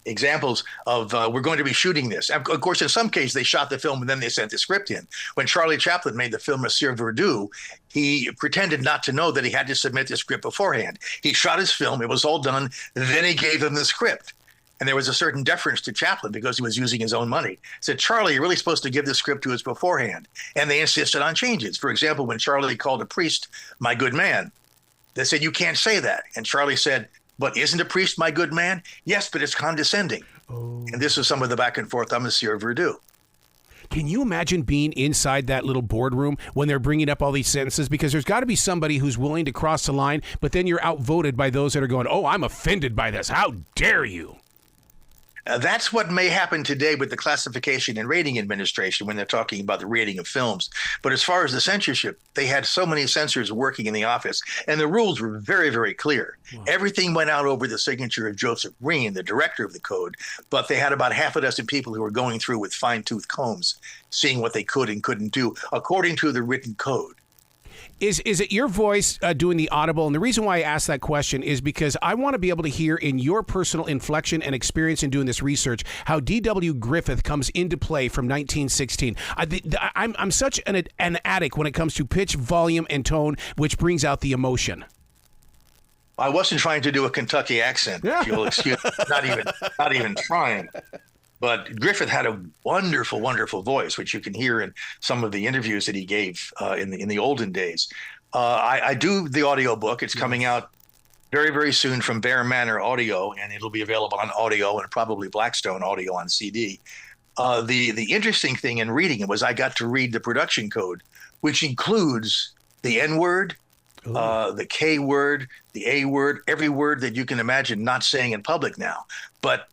[SPEAKER 5] examples of we're going to be shooting this. Of course, in some cases, they shot the film and then they sent the script in. When Charlie Chaplin made the film Monsieur Verdoux, he pretended not to know that he had to submit the script beforehand. He shot his film. It was all done. Then he gave them the script. And there was a certain deference to Chaplin because he was using his own money. He said, Charlie, you're really supposed to give the script to us beforehand. And they insisted on changes. For example, when Charlie called a priest, my good man, they said, you can't say that. And Charlie said, but isn't a priest my good man? Yes, but it's condescending. Oh. And this is some of the back and forth on Monsieur Verdoux.
[SPEAKER 2] Can you imagine being inside that little boardroom when they're bringing up all these sentences? Because there's got to be somebody who's willing to cross the line, but then you're outvoted by those that are going, oh, I'm offended by this. How dare you?
[SPEAKER 5] That's what may happen today with the Classification and Rating Administration when they're talking about the rating of films. But as far as the censorship, they had so many censors working in the office, and the rules were very, very clear. Wow. Everything went out over the signature of Joseph Green, the director of the code, but they had about half a dozen people who were going through with fine-tooth combs, seeing what they could and couldn't do according to the written code.
[SPEAKER 2] Is it your voice doing the audible? And the reason why I asked that question is because I want to be able to hear in your personal inflection and experience in doing this research how D.W. Griffith comes into play from 1916. I'm such an addict when it comes to pitch, volume, and tone, which brings out the emotion.
[SPEAKER 5] I wasn't trying to do a Kentucky accent, if you'll excuse me. Not even trying. But Griffith had a wonderful, wonderful voice, which you can hear in some of the interviews that he gave in the olden days. I do the audio book. It's coming out very, very soon from Bear Manor Audio, and it'll be available on audio and probably Blackstone Audio on CD. The interesting thing in reading it was I got to read the production code, which includes the N-word, the K word, the A word, every word that you can imagine not saying in public now. But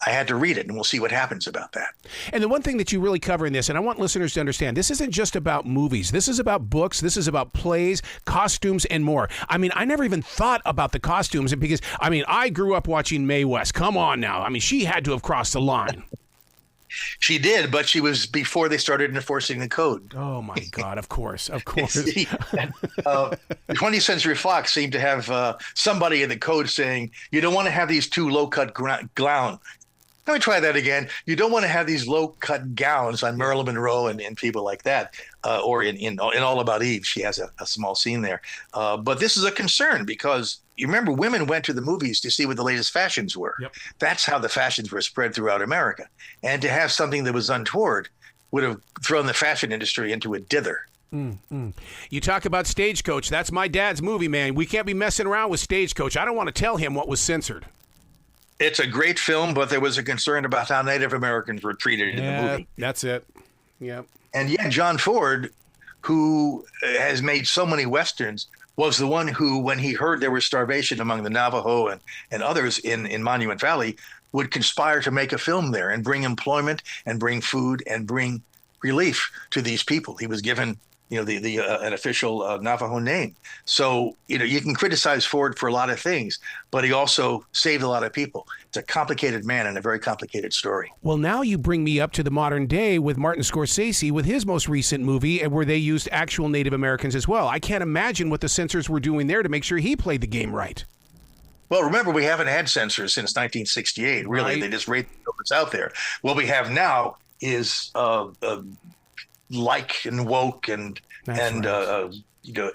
[SPEAKER 5] I had to read it, and we'll see what happens about that.
[SPEAKER 2] And the one thing that you really cover in this, and I want listeners to understand, this isn't just about movies. This is about books. This is about plays, costumes, and more. I mean, I never even thought about the costumes because, I mean, I grew up watching Mae West. Come on now. I mean, she had to have crossed the line.
[SPEAKER 5] She did, but she was before they started enforcing the code.
[SPEAKER 2] Oh, my God. Of course. Of course.
[SPEAKER 5] 20th Century Fox seemed to have somebody in the code saying, you don't want to have these two low-cut gowns. Let me try that again. You don't want to have these low-cut gowns on Marilyn Monroe and people like that, or in All About Eve. She has a small scene there. But this is a concern because you remember women went to the movies to see what the latest fashions were. Yep. That's how the fashions were spread throughout America. And to have something that was untoward would have thrown the fashion industry into a dither.
[SPEAKER 2] You talk about Stagecoach. That's my dad's movie, man. We can't be messing around with Stagecoach. I don't want to tell him what was censored.
[SPEAKER 5] It's a great film, but there was a concern about how Native Americans were treated in the movie.
[SPEAKER 2] That's it. Yep.
[SPEAKER 5] And yet John Ford, who has made so many Westerns, was the one who, when he heard there was starvation among the Navajo and others in Monument Valley, would conspire to make a film there and bring employment and bring food and bring relief to these people. He was given the an official Navajo name. So you can criticize Ford for a lot of things, but he also saved a lot of people. It's a complicated man and a very complicated story.
[SPEAKER 2] Well, now you bring me up to the modern day with Martin Scorsese with his most recent movie, where they used actual Native Americans as well. I can't imagine what the censors were doing there to make sure he played the game right.
[SPEAKER 5] Well, remember, we haven't had censors since 1968. Really,
[SPEAKER 2] Right.
[SPEAKER 5] They just rate what's out there. What we have now is like and woke and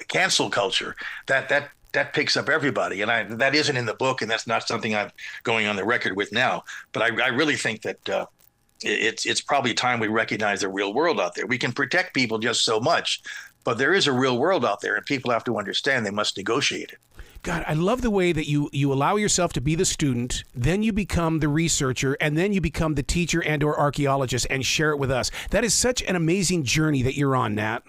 [SPEAKER 5] cancel culture that picks up everybody, and that isn't in the book, and that's not something I'm going on the record with now. But I really think that it's probably time we recognize the real world out there. We can protect people just so much, but there is a real world out there, and people have to understand they must negotiate it.
[SPEAKER 2] God, I love the way that you allow yourself to be the student, then you become the researcher, and then you become the teacher and or archaeologist and share it with us. That is such an amazing journey that you're on, Nat.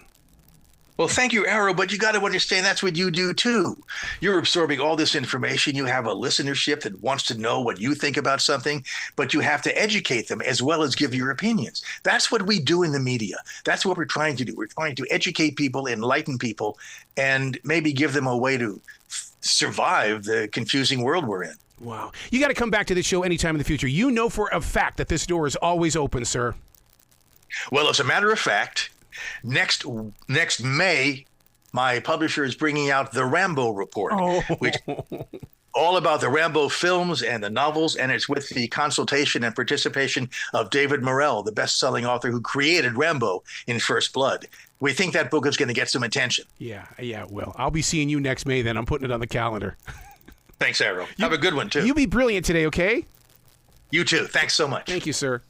[SPEAKER 5] Well, thank you, Arrow, but you got to understand that's what you do too. You're absorbing all this information. You have a listenership that wants to know what you think about something, but you have to educate them as well as give your opinions. That's what we do in the media. That's what we're trying to do. We're trying to educate people, enlighten people, and maybe give them a way to survive the confusing world we're in.
[SPEAKER 2] Wow. You got to come back to this show anytime in the future. You know for a fact that this door is always open, sir.
[SPEAKER 5] Well, as a matter of fact, next May, my publisher is bringing out the Rambo Report, which all about the Rambo films and the novels, and it's with the consultation and participation of David Morrell, the best-selling author who created Rambo in First Blood. We think that book is going to get some attention.
[SPEAKER 2] Yeah, well, I'll be seeing you next May then. I'm putting it on the calendar.
[SPEAKER 5] Thanks, Arrow. Have a good one, too.
[SPEAKER 2] You be brilliant today, okay?
[SPEAKER 5] You too. Thanks so much.
[SPEAKER 2] Thank you, sir.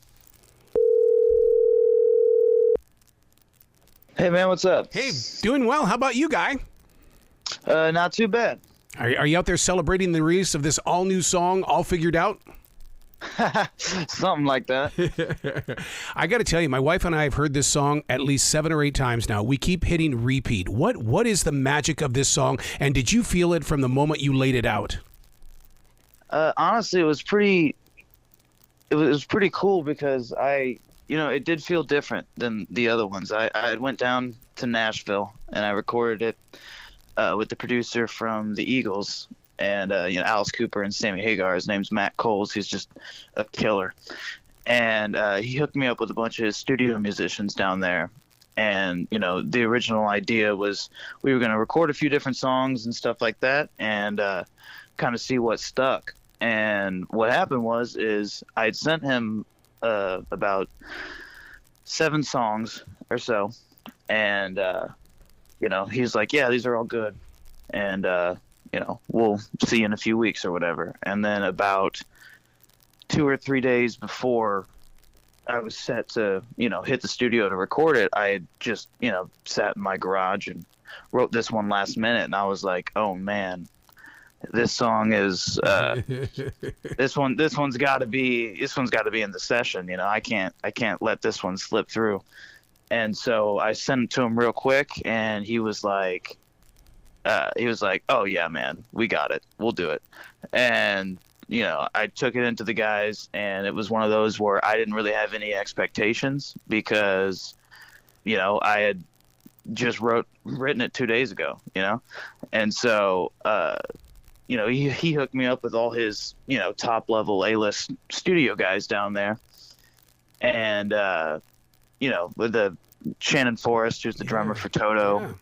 [SPEAKER 6] Hey, man, what's up?
[SPEAKER 2] Hey, doing well. How about you, guy?
[SPEAKER 6] Not too bad.
[SPEAKER 2] Are you out there celebrating the release of this all-new song, All Figured Out?
[SPEAKER 6] Something like that.
[SPEAKER 2] I got to tell you, my wife and I have heard this song at least 7 or 8 times now. We keep hitting repeat. What is the magic of this song, and did you feel it from the moment you laid it out?
[SPEAKER 6] Honestly, it was pretty cool because it did feel different than the other ones. I went down to Nashville and I recorded it with the producer from the Eagles and Alice Cooper and Sammy Hagar. His name's Matt Coles. He's just a killer. And he hooked me up with a bunch of his studio musicians down there. And, the original idea was we were going to record a few different songs and stuff like that and kind of see what stuck. And what happened is I'd sent him about 7 songs or so. And, he's like, yeah, these are all good. And, we'll see you in a few weeks or whatever. And then about 2 or 3 days before I was set to, hit the studio to record it, I had just, sat in my garage and wrote this one last minute. And I was like, oh man, this song is, this one's gotta be in the session. I can't let this one slip through. And so I sent it to him real quick and he was like, oh yeah, man, we got it. We'll do it. And, I took it into the guys and it was one of those where I didn't really have any expectations because, I had just written it 2 days ago, And so, he hooked me up with all his, top level A-list studio guys down there. And, with the Shannon Forrest, who's the drummer for Toto,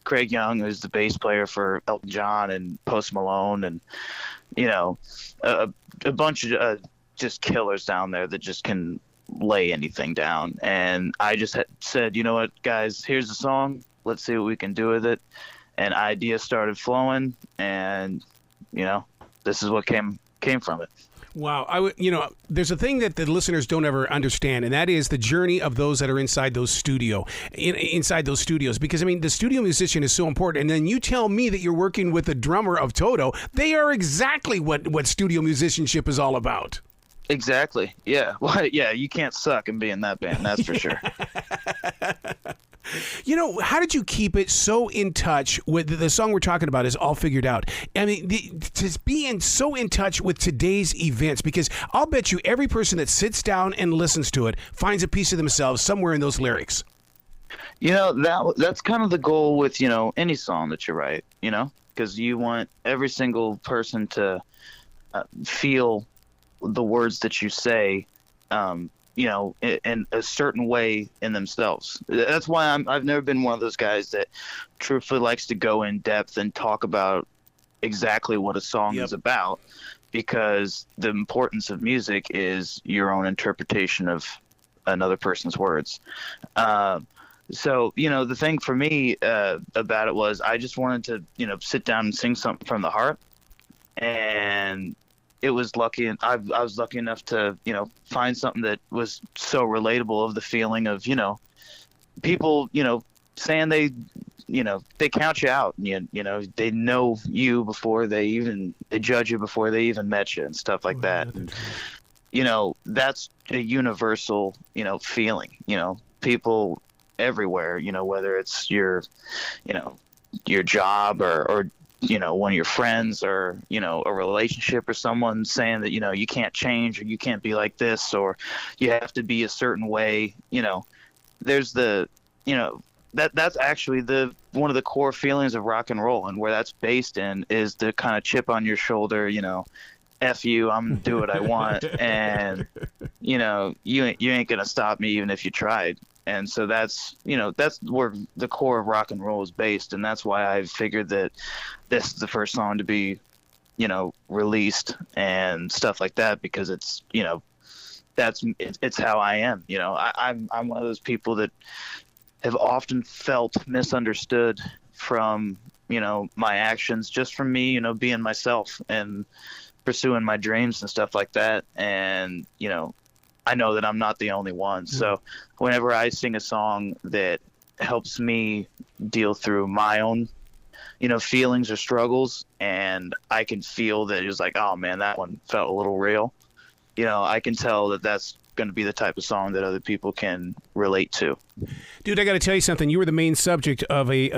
[SPEAKER 6] Craig Young, who's the bass player for Elton John and Post Malone, and a bunch of just killers down there that just can lay anything down. And I just said, you know what, guys, here's the song. Let's see what we can do with it. And ideas started flowing, and this is what came from it.
[SPEAKER 2] Wow. There's a thing that the listeners don't ever understand, and that is the journey of those that are inside those studios. Because, the studio musician is so important. And then you tell me that you're working with the drummer of Toto. They are exactly what studio musicianship is all about.
[SPEAKER 6] Exactly. Yeah. Well, yeah, you can't suck and be in that band. That's for sure.
[SPEAKER 2] How did you keep it so in touch with the song we're talking about is All Figured Out? To be so in touch with today's events, because I'll bet you every person that sits down and listens to it finds a piece of themselves somewhere in those lyrics.
[SPEAKER 6] That's kind of the goal with, any song that you write, because you want every single person to feel the words that you say, in a certain way in themselves. That's why I've never been one of those guys that truthfully likes to go in depth and talk about exactly what a song is about, because the importance of music is your own interpretation of another person's words. So, the thing for me about it was I just wanted to, sit down and sing something from the heart. And it was lucky, and I was lucky enough to, find something that was so relatable of the feeling of, people, saying they count you out, and, they know you before they judge you before they even met you and stuff like that. And, that's a universal, feeling, people everywhere, whether it's your job or one of your friends, or, a relationship, or someone saying that, you can't change, or you can't be like this, or you have to be a certain way. There's that's actually one of the core feelings of rock and roll, and where that's based in is the kind of chip on your shoulder, F you, I'm gonna do what I want. And, you ain't going to stop me even if you tried. And so that's where the core of rock and roll is based. And that's why I figured that this is the first song to be, released and stuff like that, because it's, it's how I am. I'm one of those people that have often felt misunderstood from, my actions, just from me, being myself and pursuing my dreams and stuff like that. And, I know that I'm not the only one. So whenever I sing a song that helps me deal through my own, feelings or struggles, and I can feel that it was like, oh man, that one felt a little real. I can tell that that's going to be the type of song that other people can relate to.
[SPEAKER 2] Dude, I got to tell you something. You were the main subject of a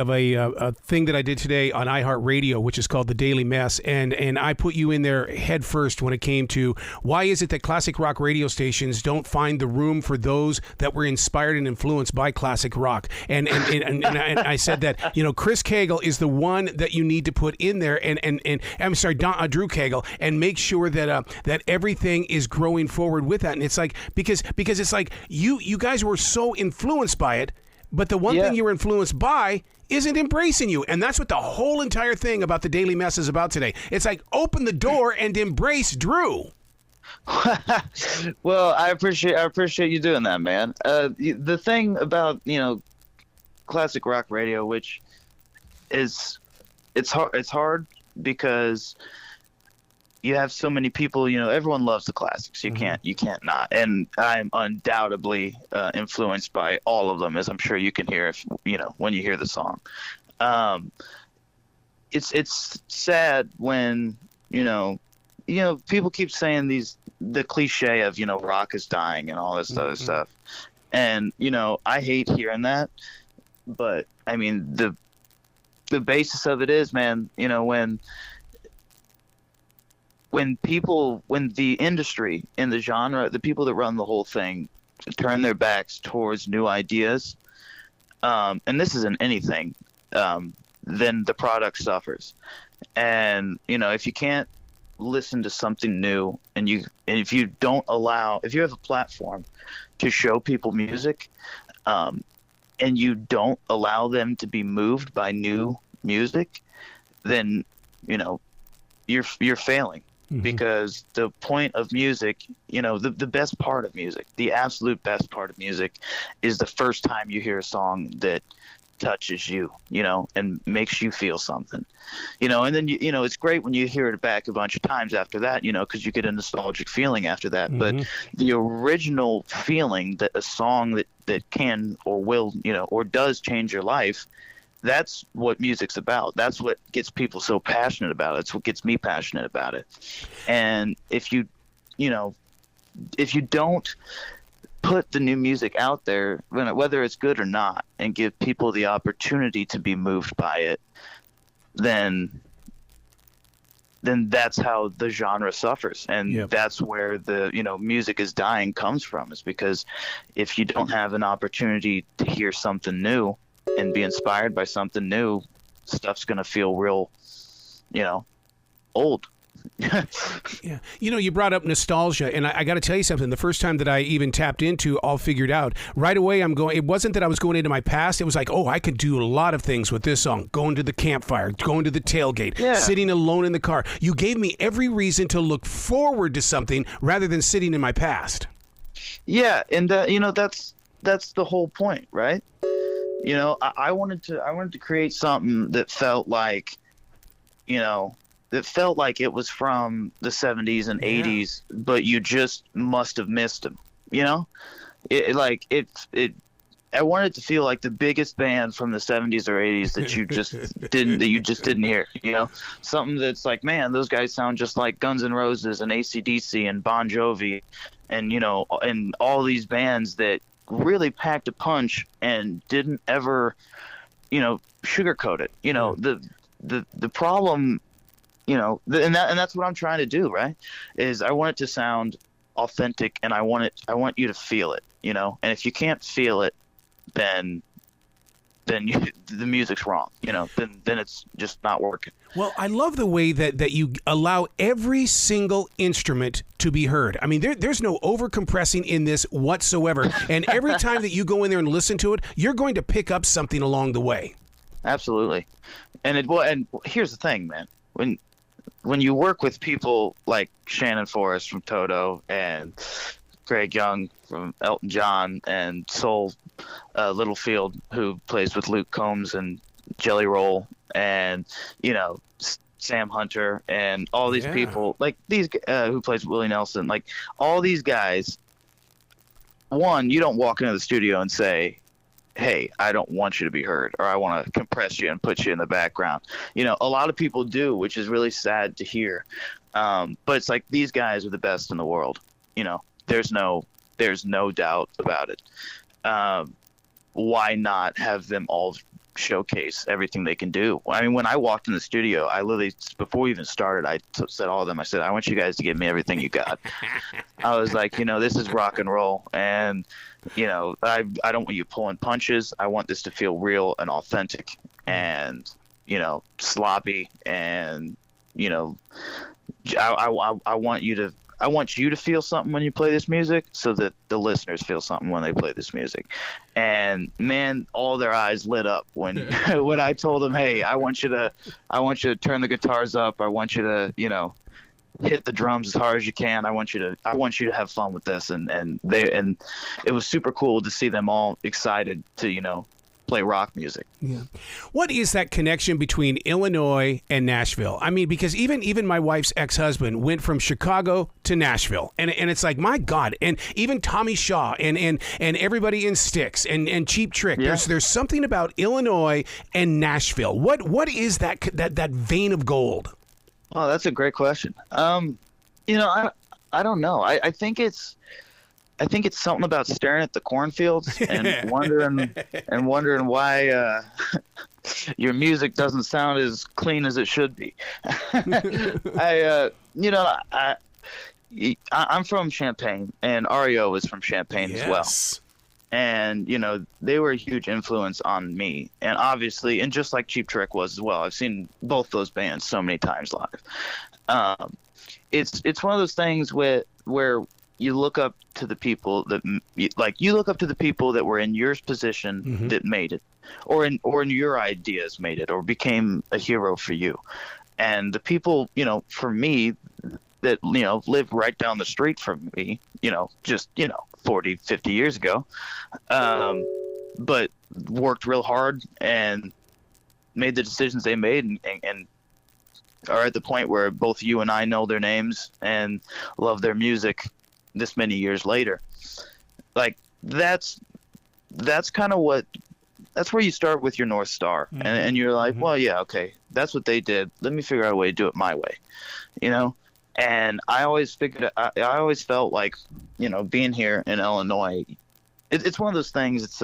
[SPEAKER 2] thing that I did today on iHeartRadio, which is called The Daily Mess, and I put you in there head first when it came to why is it that classic rock radio stations don't find the room for those that were inspired and influenced by classic rock. And I said that, Chris Cagle is the one that you need to put in there, and I'm sorry, Drew Cagle, and make sure that that everything is growing forward with that. And it's like, because it's like you guys were so influenced by it, but the one thing you were influenced by isn't embracing you. And that's what the whole entire thing about the Daily Mess is about today. It's like, open the door and embrace Drew.
[SPEAKER 6] Well, I appreciate you doing that, man. The thing about, classic rock radio, which is, it's hard because you have so many people, everyone loves the classics. You can't not. And I'm undoubtedly influenced by all of them, as I'm sure you can hear when you hear the song. It's sad when, people keep saying the cliche of, rock is dying and all this other stuff. And, I hate hearing that, but I mean, the basis of it is, man, when the industry and the genre, the people that run the whole thing, turn their backs towards new ideas, and this isn't anything, then the product suffers. And, if you can't listen to something new, and if you have a platform to show people music, and you don't allow them to be moved by new music, then, you're failing. Because the point of music, the best part of music, the absolute best part of music, is the first time you hear a song that touches you, and makes you feel something, and then, it's great when you hear it back a bunch of times after that, because you get a nostalgic feeling after that. But the original feeling that a song that can or will, or does change your life, that's what music's about. That's what gets people so passionate about it. That's what gets me passionate about it. And if you don't put the new music out there, whether it's good or not, and give people the opportunity to be moved by it, then then that's how the genre suffers. And
[SPEAKER 2] Yep.
[SPEAKER 6] that's where the, music is dying comes from, is because if you don't have an opportunity to hear something new and be inspired by something new, stuff's going to feel real, old.
[SPEAKER 2] Yeah. You brought up nostalgia, and I got to tell you something. The first time that I even tapped into All Figured Out, right away it wasn't that I was going into my past. It was like, oh, I could do a lot of things with this song. Going to the campfire, going to the tailgate, sitting alone in the car. You gave me every reason to look forward to something rather than sitting in my past.
[SPEAKER 6] Yeah, and that's the whole point, right? I wanted to create something that felt like, it was from the 70s and 80s, but you just must have missed them. I wanted to feel like the biggest band from the 70s or 80s that you just didn't hear. Something that's like, man, those guys sound just like Guns N' Roses and AC/DC and Bon Jovi, and and all these bands that really packed a punch and didn't ever, sugarcoat it. The problem. And that's what I'm trying to do, right? Is I want it to sound authentic, and I want you to feel it, And if you can't feel it, then the music's wrong, Then it's just not working.
[SPEAKER 2] Well, I love the way that you allow every single instrument to be heard. I mean, there's no over-compressing in this whatsoever. And every time that you go in there and listen to it, you're going to pick up something along the way.
[SPEAKER 6] Absolutely. And here's the thing, man. When you work with people like Shannon Forrest from Toto and Greg Young from Elton John and Soul Littlefield, who plays with Luke Combs and Jelly Roll, and Sam Hunter and all these people, like these who plays Willie Nelson, like all these guys. One, you don't walk into the studio and say, hey, I don't want you to be heard, or I want to compress you and put you in the background. A lot of people do, which is really sad to hear. But it's like, these guys are the best in the world. There's no doubt about it. Why not have them all showcase everything they can do? I mean, when I walked in the studio, I literally, before we even started, I said all of them, I said, I want you guys to give me everything you got. I was like, this is rock and roll, and I don't want you pulling punches. I want this to feel real and authentic and, sloppy. And, I want you to feel something when you play this music, so that the listeners feel something when they play this music. And man, all their eyes lit up when when I told them, hey, I want you to turn the guitars up. I want you to, hit the drums as hard as you can. I want you to have fun with this. And it was super cool to see them all excited to, play rock music.
[SPEAKER 2] Yeah. What is that connection between Illinois and Nashville? I mean, because even my wife's ex-husband went from Chicago to Nashville, and it's like, my God, and even Tommy Shaw and everybody in Styx and Cheap Trick.
[SPEAKER 6] Yeah.
[SPEAKER 2] There's something about Illinois and Nashville. What is that vein of gold?
[SPEAKER 6] Oh, that's a great question. I don't know. I think it's something about staring at the cornfields and wondering why your music doesn't sound as clean as it should be. I'm from Champaign, and REO is from Champaign as well. And, they were a huge influence on me. And obviously, and just like Cheap Trick was as well, I've seen both those bands so many times live. It's one of those things where you look up to the people that were in your position that made it, or in your ideas made it, or became a hero for you. And the people, for me, that, lived right down the street from me, just, 40, 50 years ago, but worked real hard and made the decisions they made, and are at the point where both you and I know their names and love their music this many years later. Like, that's kind of that's where you start with your North Star. And you're like, well, yeah, okay, that's what they did. Let me figure out a way to do it my way, And I always felt like, being here in Illinois, it's one of those things. It's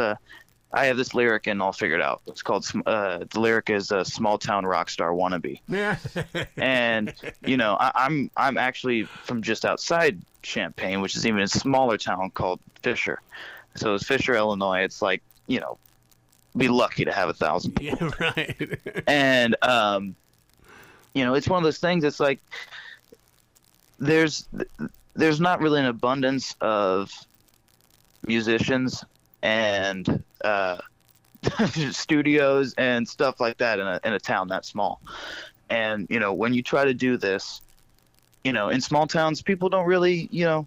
[SPEAKER 6] I have this lyric and all figured out. It's called the lyric is a small town rock star wannabe.
[SPEAKER 2] Yeah.
[SPEAKER 6] And I'm actually from just outside Champaign, which is even a smaller town called Fisher. So it's Fisher, Illinois. It's like, be lucky to have 1,000 people.
[SPEAKER 2] Yeah, right.
[SPEAKER 6] And it's one of those things. It's like there's not really an abundance of musicians and studios and stuff like that in a town that small. And when you try to do this, in small towns, people don't really, you're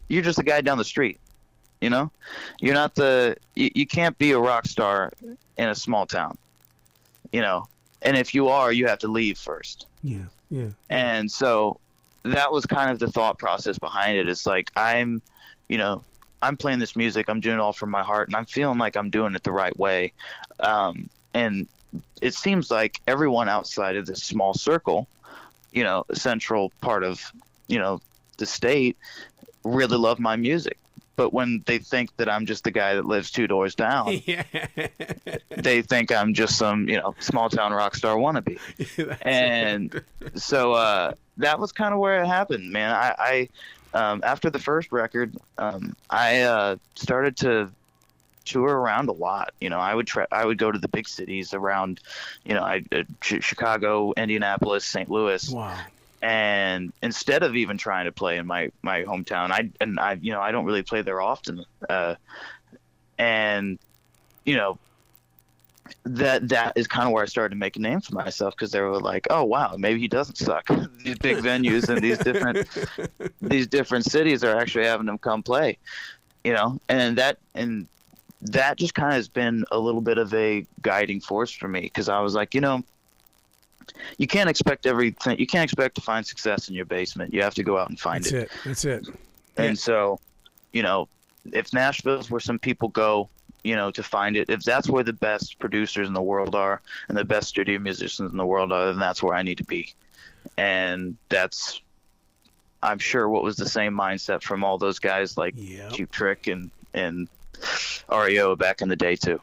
[SPEAKER 6] just a guy down the street. You're not you can't be a rock star in a small town. And if you are, you have to leave first.
[SPEAKER 2] Yeah.
[SPEAKER 6] And so that was kind of the thought process behind it. It's like I'm playing this music, I'm doing it all from my heart, and I'm feeling like I'm doing it the right way. And it seems like everyone outside of this small circle, central part of, the state, really love my music. But when they think that I'm just the guy that lives 2 doors down, they think I'm just some, small town rock star wannabe. And so that was kind of where it happened, man. I after the first record, I started to tour around a lot. I would go to the big cities around, Chicago, Indianapolis, St. Louis.
[SPEAKER 2] Wow.
[SPEAKER 6] And instead of even trying to play in my hometown, I don't really play there often. And that is kind of where I started to make a name for myself, because they were like, oh wow, maybe he doesn't suck. These big venues and these different cities are actually having him come play, and that just kind of has been a little bit of a guiding force for me, because I was like, you can't expect everything. You can't expect to find success in your basement. You have to go out and find it.
[SPEAKER 2] That's it.
[SPEAKER 6] And so, if Nashville's where some people go, to find it, if that's where the best producers in the world are and the best studio musicians in the world are, then that's where I need to be. And that's, I'm sure, what was the same mindset from all those guys like Cheap Trick and REO back in the day too.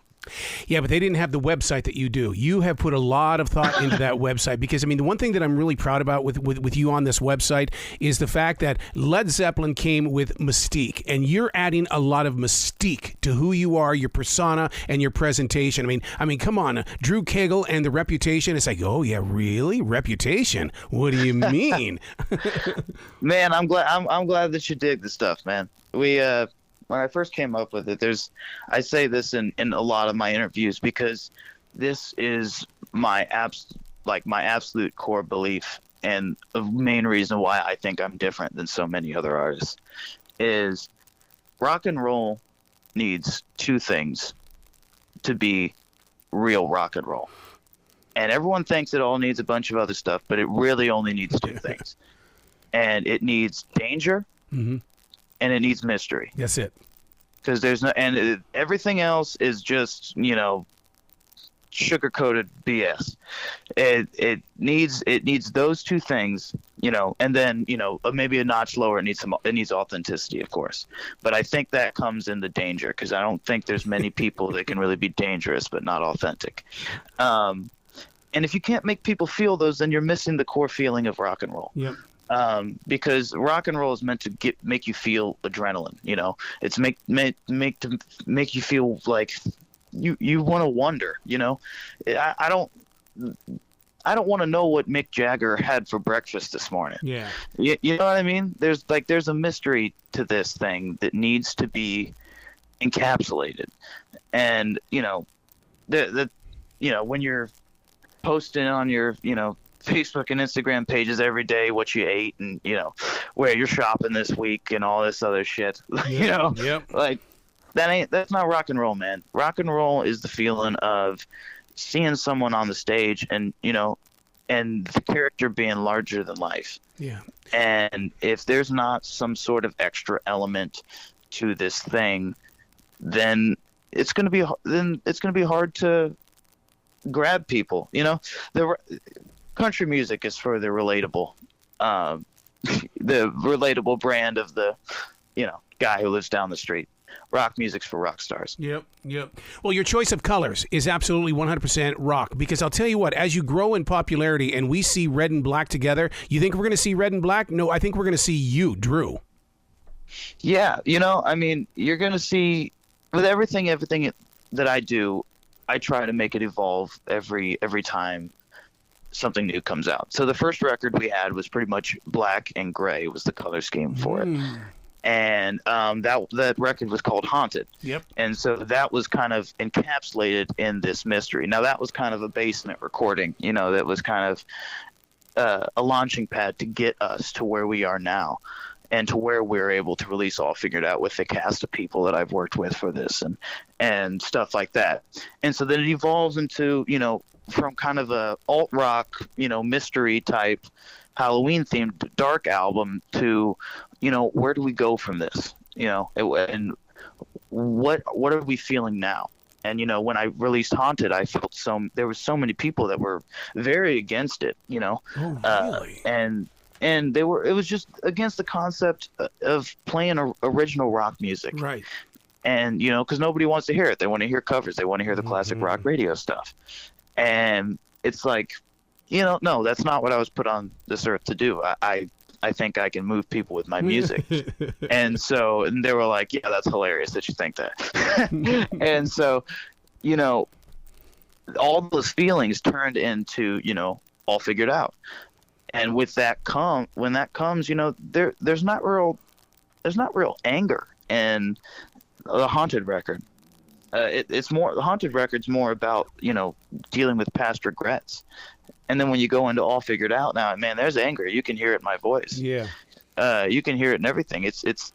[SPEAKER 2] Yeah, but they didn't have the website that you do. You have put a lot of thought into that website, because, the one thing that I'm really proud about with you on this website is the fact that Led Zeppelin came with mystique, and you're adding a lot of mystique to who you are, your persona, and your presentation. I mean, come on, Drew Cagle and the Reputation. It's like, oh yeah, really? Reputation? What do you mean?
[SPEAKER 6] Man, I'm glad that you dig the stuff, man. When I first came up with it, I say this in a lot of my interviews, because this is my absolute core belief, and the main reason why I think I'm different than so many other artists is rock and roll needs 2 things to be real rock and roll. And everyone thinks it all needs a bunch of other stuff, but it really only needs 2 things. And it needs danger, and it needs mystery.
[SPEAKER 2] That's it.
[SPEAKER 6] Because there's everything else is just, sugar-coated BS. It needs those 2 things, and then, maybe a notch lower, it needs authenticity, of course. But I think that comes in the danger, because I don't think there's many people that can really be dangerous but not authentic. And if you can't make people feel those, then you're missing the core feeling of rock and roll.
[SPEAKER 2] Yep.
[SPEAKER 6] Because rock and roll is meant to make you feel adrenaline. It's make you feel like you want to wonder. I don't want to know what Mick Jagger had for breakfast this morning.
[SPEAKER 2] Yeah,
[SPEAKER 6] you know what I mean? There's a mystery to this thing that needs to be encapsulated, and when you're posting on your Facebook and Instagram pages every day what you ate and where you're shopping this week and all this other shit.
[SPEAKER 2] Yep.
[SPEAKER 6] Like that's not rock and roll, man. Rock and roll is the feeling of seeing someone on the stage and and the character being larger than life.
[SPEAKER 2] Yeah.
[SPEAKER 6] And if there's not some sort of extra element to this thing, then it's going to be hard to grab people. The country music is for the relatable, the relatable brand of the, guy who lives down the street. rock music's for rock stars.
[SPEAKER 2] Yep. Well, your choice of colors is absolutely 100% rock, because I'll tell you what, as you grow in popularity and we see red and black together, you think we're going to see red and black? No, I think we're going to see you, Drew.
[SPEAKER 6] Yeah, I mean, you're going to see with everything that I do, I try to make it evolve every time something new comes out. So the first record we had was pretty much black and gray was the color scheme for it. And that record was called Haunted.
[SPEAKER 2] Yep.
[SPEAKER 6] And so that was kind of encapsulated in this mystery. Now that was kind of a basement recording, that was kind of a launching pad to get us to where we are now and to where we're able to release All Figured Out with the cast of people that I've worked with for this and stuff like that. And so then it evolves into, from kind of a alt rock, mystery type Halloween themed dark album to, where do we go from this? And what are we feeling now? And when I released Haunted, I felt there was so many people that were very against it,
[SPEAKER 2] Oh, really?
[SPEAKER 6] and it was just against the concept of playing original rock music.
[SPEAKER 2] Right.
[SPEAKER 6] And because nobody wants to hear it. They want to hear covers. They want to hear the classic rock radio stuff. And it's like, no, that's not what I was put on this earth to do. I think I can move people with my music. and they were like, yeah, that's hilarious that you think that. And so, all those feelings turned into, All Figured Out. And with that when that comes, there's not real anger in the Haunted record. It's more, the Haunted record's more about, dealing with past regrets. And then when you go into All Figured Out now, man, there's anger. You can hear it in my voice.
[SPEAKER 2] Yeah.
[SPEAKER 6] You can hear it in everything. It's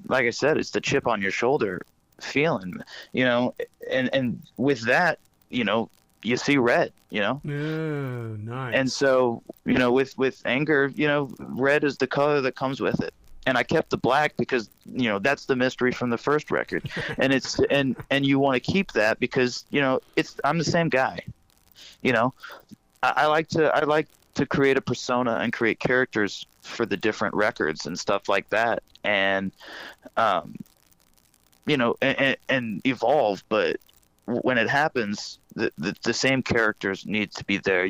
[SPEAKER 6] like I said, it's the chip on your shoulder feeling, and with that, you see red,
[SPEAKER 2] Oh, nice.
[SPEAKER 6] And so, with anger, red is the color that comes with it. And I kept the black because, that's the mystery from the first record. And it's, and you want to keep that because, I'm the same guy, I like to create a persona and create characters for the different records and stuff like that. And, and evolve. But when it happens, the same characters need to be there.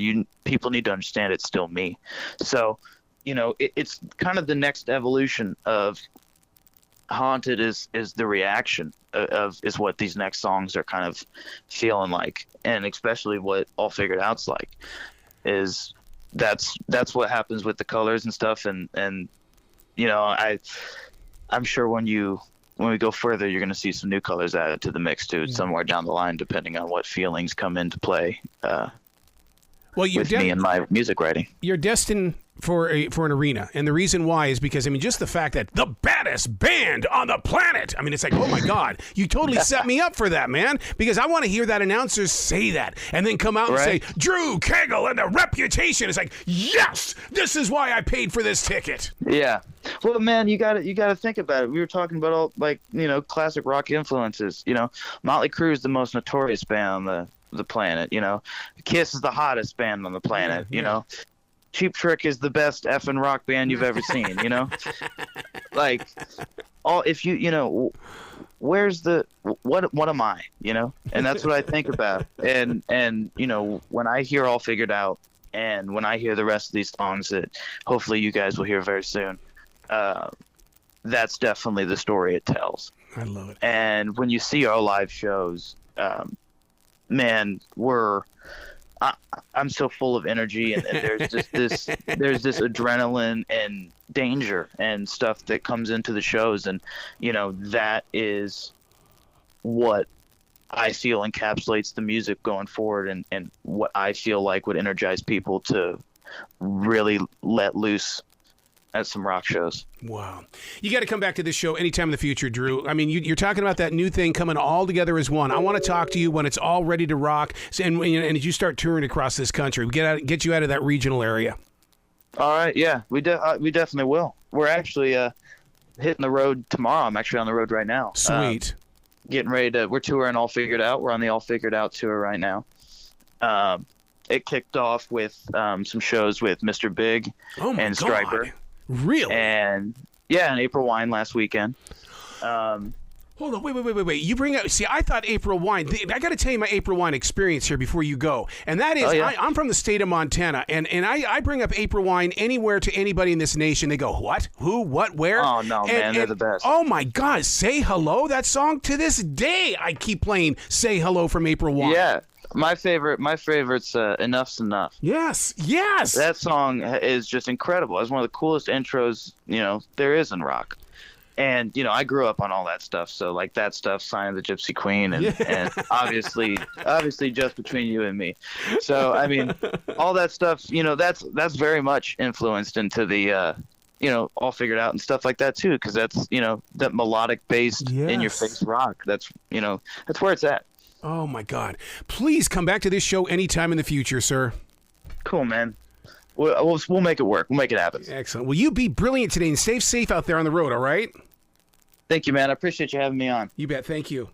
[SPEAKER 6] People need to understand it's still me. So, it's kind of the next evolution of Haunted is the reaction is what these next songs are kind of feeling like, and especially what All Figured Out's like is that's what happens with the colors and stuff, and I'm sure when we go further, you're going to see some new colors added to the mix too, somewhere down the line, depending on what feelings come into play. Well, with me and my music writing,
[SPEAKER 2] you're destined for an arena, and the reason why is because just the fact that the baddest band on the planet. It's like, oh my God, you totally set me up for that, man. Because I want to hear that announcer say that, and then come out and say Drew Cagle and the Reputation. It's like, yes, this is why I paid for this ticket.
[SPEAKER 6] Yeah. Well, man, you got to think about it. We were talking about all classic rock influences. Motley Crue is the most notorious band on the planet. Kiss is the hottest band on the planet. Cheap Trick is the best effing rock band you've ever seen, like if where's the, what am I, and that's what I think about. And when I hear All Figured Out and when I hear the rest of these songs that hopefully you guys will hear very soon, that's definitely the story it tells.
[SPEAKER 2] I love it.
[SPEAKER 6] And when you see our live shows, man, I'm so full of energy, and there's just this adrenaline and danger and stuff that comes into the shows, and that is what I feel encapsulates the music going forward, and what I feel like would energize people to really let loose at some rock shows.
[SPEAKER 2] Wow. You got to come back to this show anytime in the future, Drew. You're talking about that new thing coming all together as one. I want to talk to you when it's all ready to rock, and as you start touring across this country, get you out of that regional area.
[SPEAKER 6] All right. Yeah, we definitely will. We're actually hitting the road tomorrow. I'm actually on the road right now.
[SPEAKER 2] Sweet.
[SPEAKER 6] Getting ready we're touring All Figured Out. We're on the All Figured Out tour right now. It kicked off with some shows with Mr. Big and Striper.
[SPEAKER 2] Really?
[SPEAKER 6] And yeah, in April Wine last weekend.
[SPEAKER 2] Hold on, wait. You bring up, see, I thought April Wine, I got to tell you my April Wine experience here before you go. And that is, I'm from the state of Montana, and I bring up April Wine anywhere to anybody in this nation. They go, what? Who? What? Where?
[SPEAKER 6] Oh, no, man, they're the best.
[SPEAKER 2] Oh, my God, Say Hello? That song, to this day, I keep playing Say Hello from April Wine.
[SPEAKER 6] Yeah. My favorite's Enough's Enough.
[SPEAKER 2] Yes.
[SPEAKER 6] That song is just incredible. It's one of the coolest intros, there is in rock. And, I grew up on all that stuff. So, like, that stuff, Sign of the Gypsy Queen, and obviously Just Between You and Me. So, I mean, all that stuff, that's very much influenced into the, All Figured Out and stuff like that, too. Because that's, that melodic-based, in-your-face rock. That's where it's at.
[SPEAKER 2] Oh, my God. Please come back to this show anytime in the future, sir.
[SPEAKER 6] Cool, man. We'll make it work. We'll make it happen.
[SPEAKER 2] Excellent. Well, you be brilliant today and stay safe out there on the road, all right?
[SPEAKER 6] Thank you, man. I appreciate you having me on.
[SPEAKER 2] You bet. Thank you.